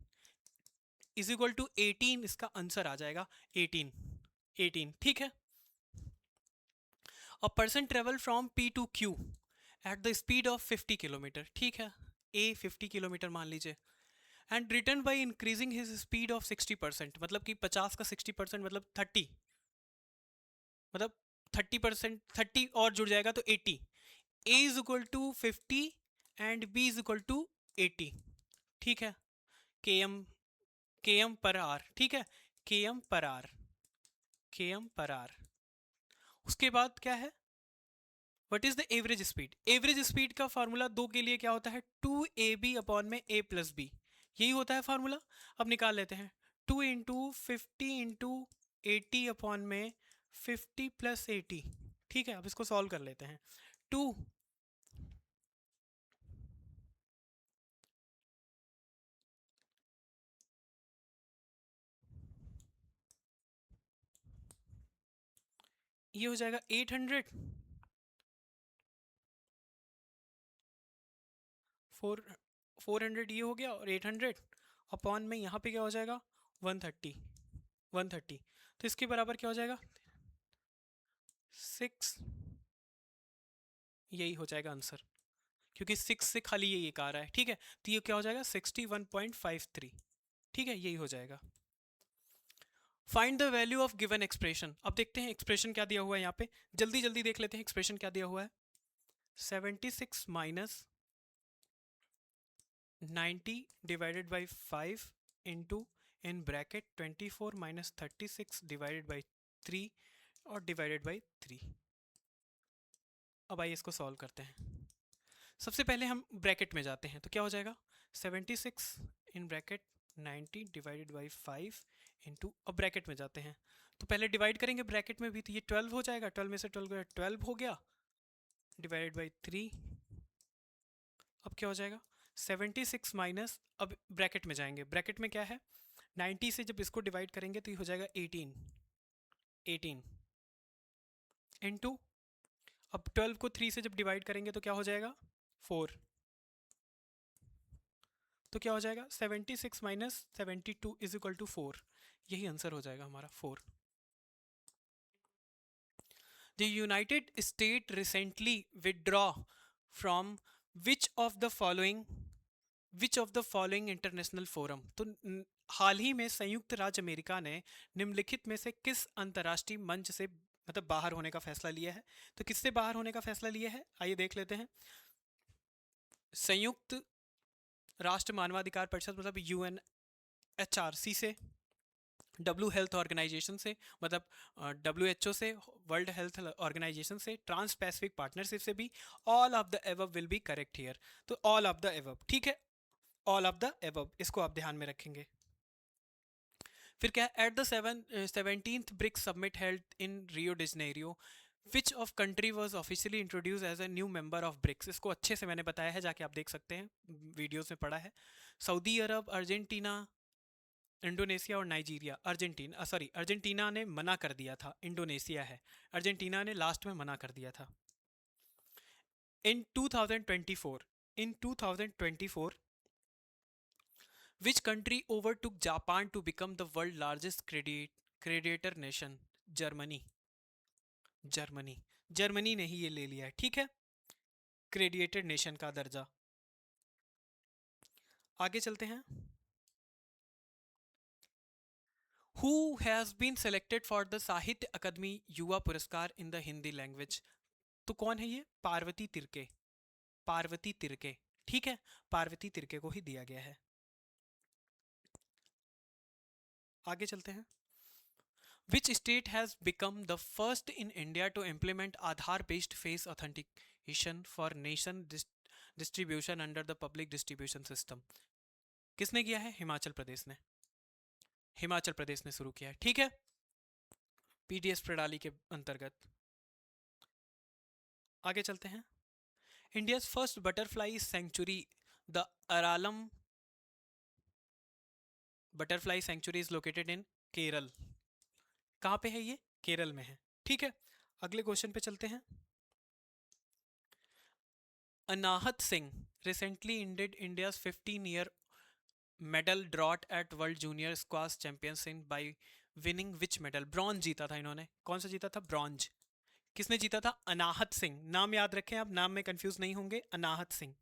इज इक्वल टू 18। इसका आंसर आ जाएगा 18, 18। ठीक है, a person travel from P to Q at the speed of 50 kilometre. ठीक है, A 50 किलोमीटर मान लीजिए, and return by increasing his speed of 60%, मतलब कि 50 का 60% मतलब 30, मतलब 30%, 30 और जुड़ जाएगा तो 80। A is equal to 50 and B is equal to 80। ठीक है, km पर आर। ठीक है, km पर आर, km पर आर। उसके बाद क्या है? What is the average speed? Average speed का फार्मूला दो के लिए क्या होता है? 2ab अपॉन में a प्लस बी, यही होता है फार्मूला। अब निकाल लेते हैं, 2 इंटू 50 इंटू 80 अपॉन में 50 प्लस 80। ठीक है, अब इसको सॉल्व कर लेते हैं। 2 ये हो जाएगा 800, 400 ये हो गया, और 800 अपॉन में यहाँ पे क्या हो जाएगा? 130, 130। तो इसके बराबर क्या हो जाएगा? 6, यही हो जाएगा आंसर, क्योंकि 6 से खाली ये एक आ रहा है। ठीक है, तो ये क्या हो जाएगा? 61.53। ठीक है, यही हो जाएगा। Find the value of given expression. अब देखते हैं एक्सप्रेशन क्या दिया हुआ है यहाँ पे, जल्दी जल्दी देख लेते हैं एक्सप्रेशन क्या दिया हुआ है। 76 minus 90 divided by 5 into in bracket 24 minus 36 divided by 3 और डिवाइडेड बाई 3। अब आइए इसको सॉल्व करते हैं। सबसे पहले हम ब्रैकेट में जाते हैं, तो क्या हो जाएगा? 76 in bracket 90 divided by 5 into, अब ब्रैकेट में जाते हैं तो पहले डिवाइड करेंगे ब्रैकेट में भी, तो ये 12 हो जाएगा, 12 में से 12 गया 12 हो गया, डिवाइडेड बाई 3। अब क्या हो जाएगा? 76 माइनस, अब ब्रैकेट में जाएंगे, ब्रैकेट में क्या है? 90 से जब इसको डिवाइड करेंगे तो ये हो जाएगा 18, 18 इंटू, अब 12 को 3 से जब डिवाइड करेंगे तो क्या हो जाएगा? 4। तो क्या हो जाएगा? 76 माइनस 72 इज इक्वल टू 4, यही आंसर हो जाएगा हमारा 4। The United state recently withdraw from which of the following, which of the following international forum. तो हाल ही में संयुक्त राज्य अमेरिका ने निम्नलिखित में से किस अंतर्राष्ट्रीय मंच से मतलब बाहर होने का फैसला लिया है? तो किससे बाहर होने का फैसला लिया है, आइए देख लेते हैं। संयुक्त राष्ट्र मानवाधिकार परिषद मतलब UNHRC से, डब्ल्यू हेल्थ ऑर्गेनाइजेशन से मतलब WHO से, वर्ल्ड हेल्थ ऑर्गेनाइजेशन से, ट्रांस पैसिफिक पार्टनरशिप से भी। All of the above will be correct here, तो ऑल ऑफ द एबव, ठीक है, ऑल ऑफ द एबव, इसको आप ध्यान में रखेंगे। फिर क्या है? At the 17th BRICS summit held in Rio de Janeiro which of country was officially introduce as a new member of BRICS. इसको अच्छे से मैंने बताया है, जाके आप देख सकते हैं, वीडियोस में पढ़ा है। सऊदी अरब, अर्जेंटीना, इंडोनेशिया और नाइजीरिया। अर्जेंटीना ने मना कर दिया था, इंडोनेशिया है, अर्जेंटीना ने लास्ट में मना कर दिया था। इन 2024 which country overtook Japan to become the world largest creditor nation? Germany, Germany, Germany ने ही ये ले लिया है, ठीक है, क्रेडिएटेड नेशन का दर्जा। आगे चलते हैं। Who has been selected for the Sahitya Akademi युवा पुरस्कार इन द हिंदी लैंग्वेज? तो कौन है ये? पार्वती तिर्के, पार्वती तिर्के, ठीक है, पार्वती तिर्के को ही दिया गया है। आगे चलते हैं। Which state has become the first in India to implement Aadhaar-based face authentication for nation distribution under the public distribution system? किसने किया है? हिमाचल प्रदेश ने, हिमाचल प्रदेश ने शुरू किया है, ठीक है, PDS प्रणाली के अंतर्गत। आगे चलते हैं। India first butterfly sanctuary, the Aralam butterfly sanctuary is located in Kerala. कहाँ पे है ये? केरल में है, ठीक है। अगले क्वेश्चन पे चलते हैं। Anahat Singh recently ended India's 15-year medal drought at world junior squash championship by winning which medal? Bronze जीता था इन्होंने, कौन सा जीता था? ब्रॉन्ज। किसने जीता था? अनाहत सिंह, नाम याद रखें आप, नाम में कंफ्यूज नहीं होंगे, Anahat Singh.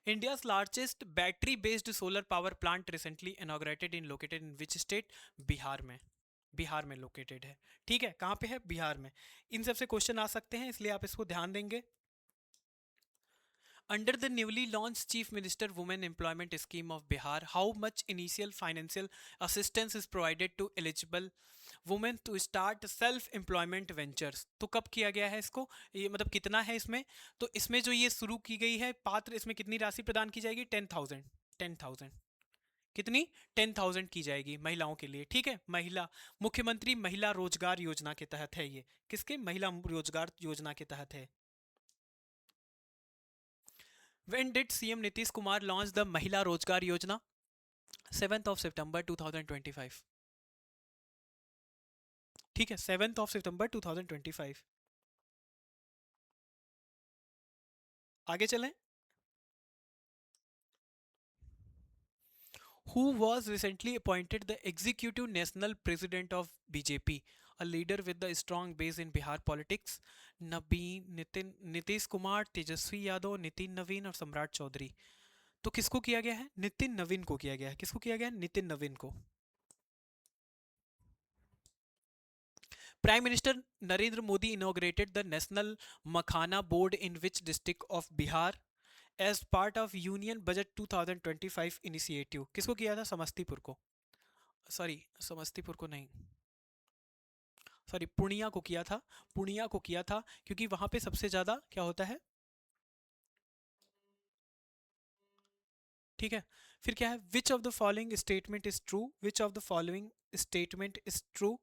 India's largest battery based solar power plant recently inaugurated in located in which state? Bihar में, बिहार में लोकेटेड है, ठीक है, कहाँ पे है? बिहार में। इन सबसे क्वेश्चन आ सकते हैं, इसलिए आप इसको ध्यान देंगे। Under the newly launched Chief Minister Women Employment Scheme of Bihar, how much initial financial assistance is provided to eligible women to start self employment ventures. तो कब किया गया है इसको, ये मतलब कितना है इसमें, तो इसमें जो ये शुरू की गई है पात्र, इसमें कितनी राशि प्रदान की जाएगी, 10,000। 10,000 कितनी, 10,000 की जाएगी महिलाओं के लिए, ठीक है। महिला मुख्यमंत्री महिला रोजगार योजना के तहत है ये, किसके, महिला रोजगार योजना के तहत है। When did CM Nitish Kumar launch the महिला रोजगार योजना, 7th of September 2025, ठीक है, 7th of September 2025। आगे चलें। Who was recently appointed the executive national president of BJP, a leader with the strong base in Bihar politics? नवीन, नितिन, नीतीश कुमार, तेजस्वी यादव, नितिन नवीन और सम्राट चौधरी। तो किसको किया गया है, नितिन नवीन को किया गया है। किसको किया गया है, नितिन नवीन को। Prime Minister Narendra Modi inaugurated the National Makhana Board in which district of Bihar as part of Union Budget 2025 initiative? किसको किया था, समस्तीपुर को, सॉरी समस्तीपुर को नहीं, सॉरी पूर्णिया को किया था। पूर्णिया को किया था क्योंकि वहां पे सबसे ज्यादा क्या होता है, ठीक है। फिर क्या है, which of the following statement is true, which of the following statement is true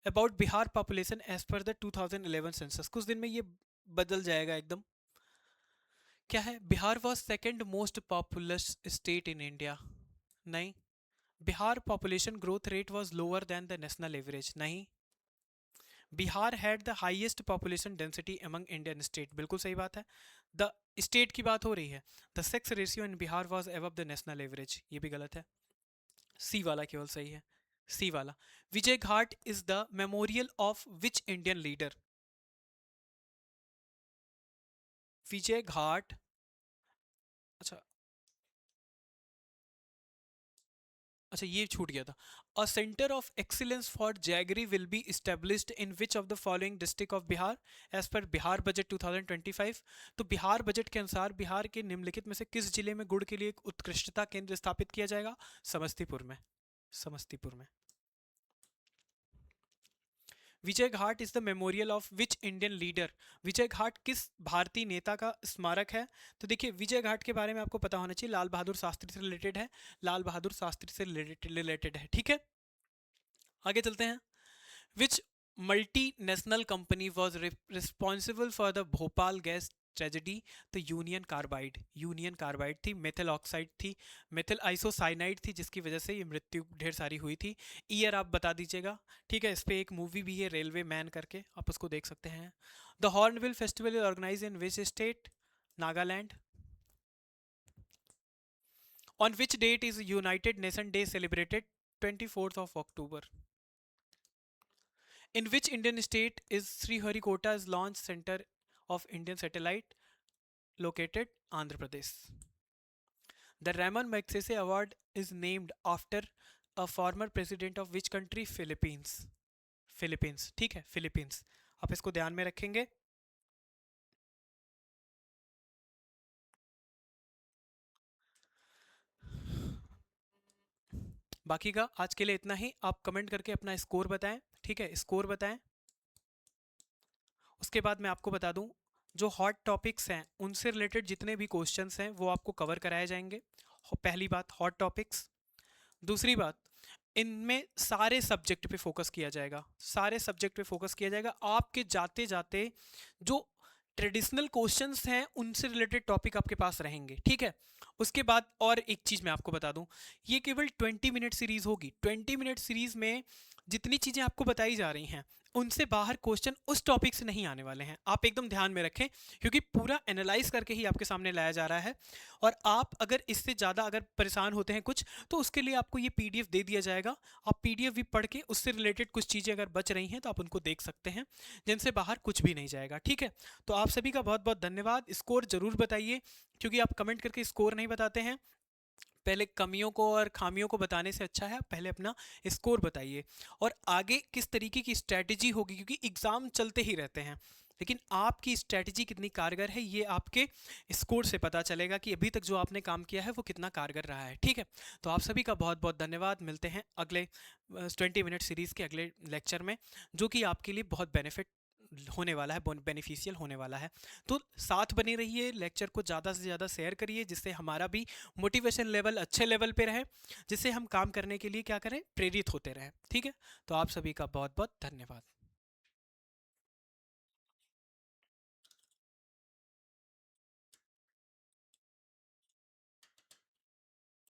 about Bihar population as per the 2011 census. कुछ दिन में ये बदल जाएगा एकदम। क्या है, Bihar was second most populous state in India, नहीं। Bihar population growth rate was lower than the national average, नहीं। Bihar had the highest population density among Indian state, बिल्कुल सही बात है। द स्टेट की बात हो रही है। The sex ratio in Bihar was above the national average, ये भी गलत है। सी वाला केवल सही है, सी वाला। Vijay Ghat is the memorial of which Indian leader, Vijay Ghat, अच्छा अच्छा ये छूट गया था। A centre of excellence for jaggery will be established in which of the following district of Bihar as per Bihar budget 2025। तो बिहार बजट के अनुसार बिहार के निम्नलिखित में से किस जिले में गुड़ के लिए एक उत्कृष्टता केंद्र स्थापित किया जाएगा, समस्तीपुर में, समस्तीपुर में। Vijay Ghat is the memorial of which Indian leader, Vijay Ghat किस भारतीय नेता का स्मारक है। तो देखिए विजय घाट के बारे में आपको पता होना चाहिए, लाल बहादुर शास्त्री से रिलेटेड है, लाल बहादुर शास्त्री से रिलेटेड है, ठीक है। आगे चलते हैं। Which multinational company was responsible for the Bhopal gas tragedy, तो यूनियन कार्बाइड, यूनियन कार्बाइड थी। मेथिल ऑक्साइड थी, मेथिल आइसोसाइनाइड थी, जिसकी वजह से ये मृत्यु ढेर सारी हुई थी। ईयर आप बता दीजिएगा, ठीक है। इस पे एक मूवी भी है रेलवे मैन करके, आप उसको देख सकते हैं। The hornbill festival is organise in which state, Nagaland. On which date is United Nation day celebrated, 24th of October. In which Indian state is Sriharikota's launch center of Indian satellite located? Andhra Pradesh. The Ramon Magsaysay Award is named after a former president of which country? Philippines. Philippines, ठीक है, Philippines। आप इसको ध्यान में रखेंगे। बाकी का आज के लिए इतना ही। आप कमेंट करके अपना स्कोर बताएं, ठीक है, स्कोर बताएं। उसके बाद मैं आपको बता दूं, जो हॉट टॉपिक्स हैं उनसे रिलेटेड जितने भी क्वेश्चंस हैं वो आपको कवर कराए जाएंगे। पहली बात हॉट टॉपिक्स। दूसरी बात, इनमें सारे सब्जेक्ट पे फोकस किया जाएगा, सारे सब्जेक्ट पे फोकस किया जाएगा। आपके जाते जाते जो ट्रेडिशनल क्वेश्चंस हैं उनसे रिलेटेड टॉपिक आपके पास रहेंगे, ठीक है। उसके बाद और एक चीज़ मैं आपको बता दूं, ये केवल 20 मिनट सीरीज होगी। 20 मिनट सीरीज में जितनी चीज़ें आपको बताई जा रही हैं उनसे बाहर क्वेश्चन उस टॉपिक से नहीं आने वाले हैं, आप एकदम ध्यान में रखें, क्योंकि पूरा एनालाइज करके ही आपके सामने लाया जा रहा है। और आप अगर इससे ज़्यादा अगर परेशान होते हैं कुछ, तो उसके लिए आपको ये पीडीएफ दे दिया जाएगा। आप पीडीएफ भी पढ़ के उससे रिलेटेड कुछ चीज़ें अगर बच रही हैं तो आप उनको देख सकते हैं, जिनसे बाहर कुछ भी नहीं जाएगा, ठीक है। तो आप सभी का बहुत बहुत धन्यवाद। स्कोर जरूर बताइए, क्योंकि आप कमेंट करके स्कोर नहीं बताते हैं। पहले कमियों को और खामियों को बताने से अच्छा है पहले अपना स्कोर बताइए, और आगे किस तरीके की स्ट्रैटेजी होगी, क्योंकि एग्ज़ाम चलते ही रहते हैं। लेकिन आपकी स्ट्रेटजी कितनी कारगर है ये आपके स्कोर से पता चलेगा कि अभी तक जो आपने काम किया है वो कितना कारगर रहा है। ठीक है, तो आप सभी का बहुत बहुत धन्यवाद। मिलते हैं अगले 20 मिनट सीरीज़ के अगले लेक्चर में, जो कि आपके लिए बहुत बेनिफिट होने वाला है, बेनिफिशियल होने वाला है। तो साथ बने रहिए, लेक्चर को ज़्यादा से ज़्यादा शेयर करिए, जिससे हमारा भी मोटिवेशन लेवल अच्छे लेवल पे रहे, जिससे हम काम करने के लिए क्या करें, प्रेरित होते रहें। ठीक है, तो आप सभी का बहुत बहुत धन्यवाद।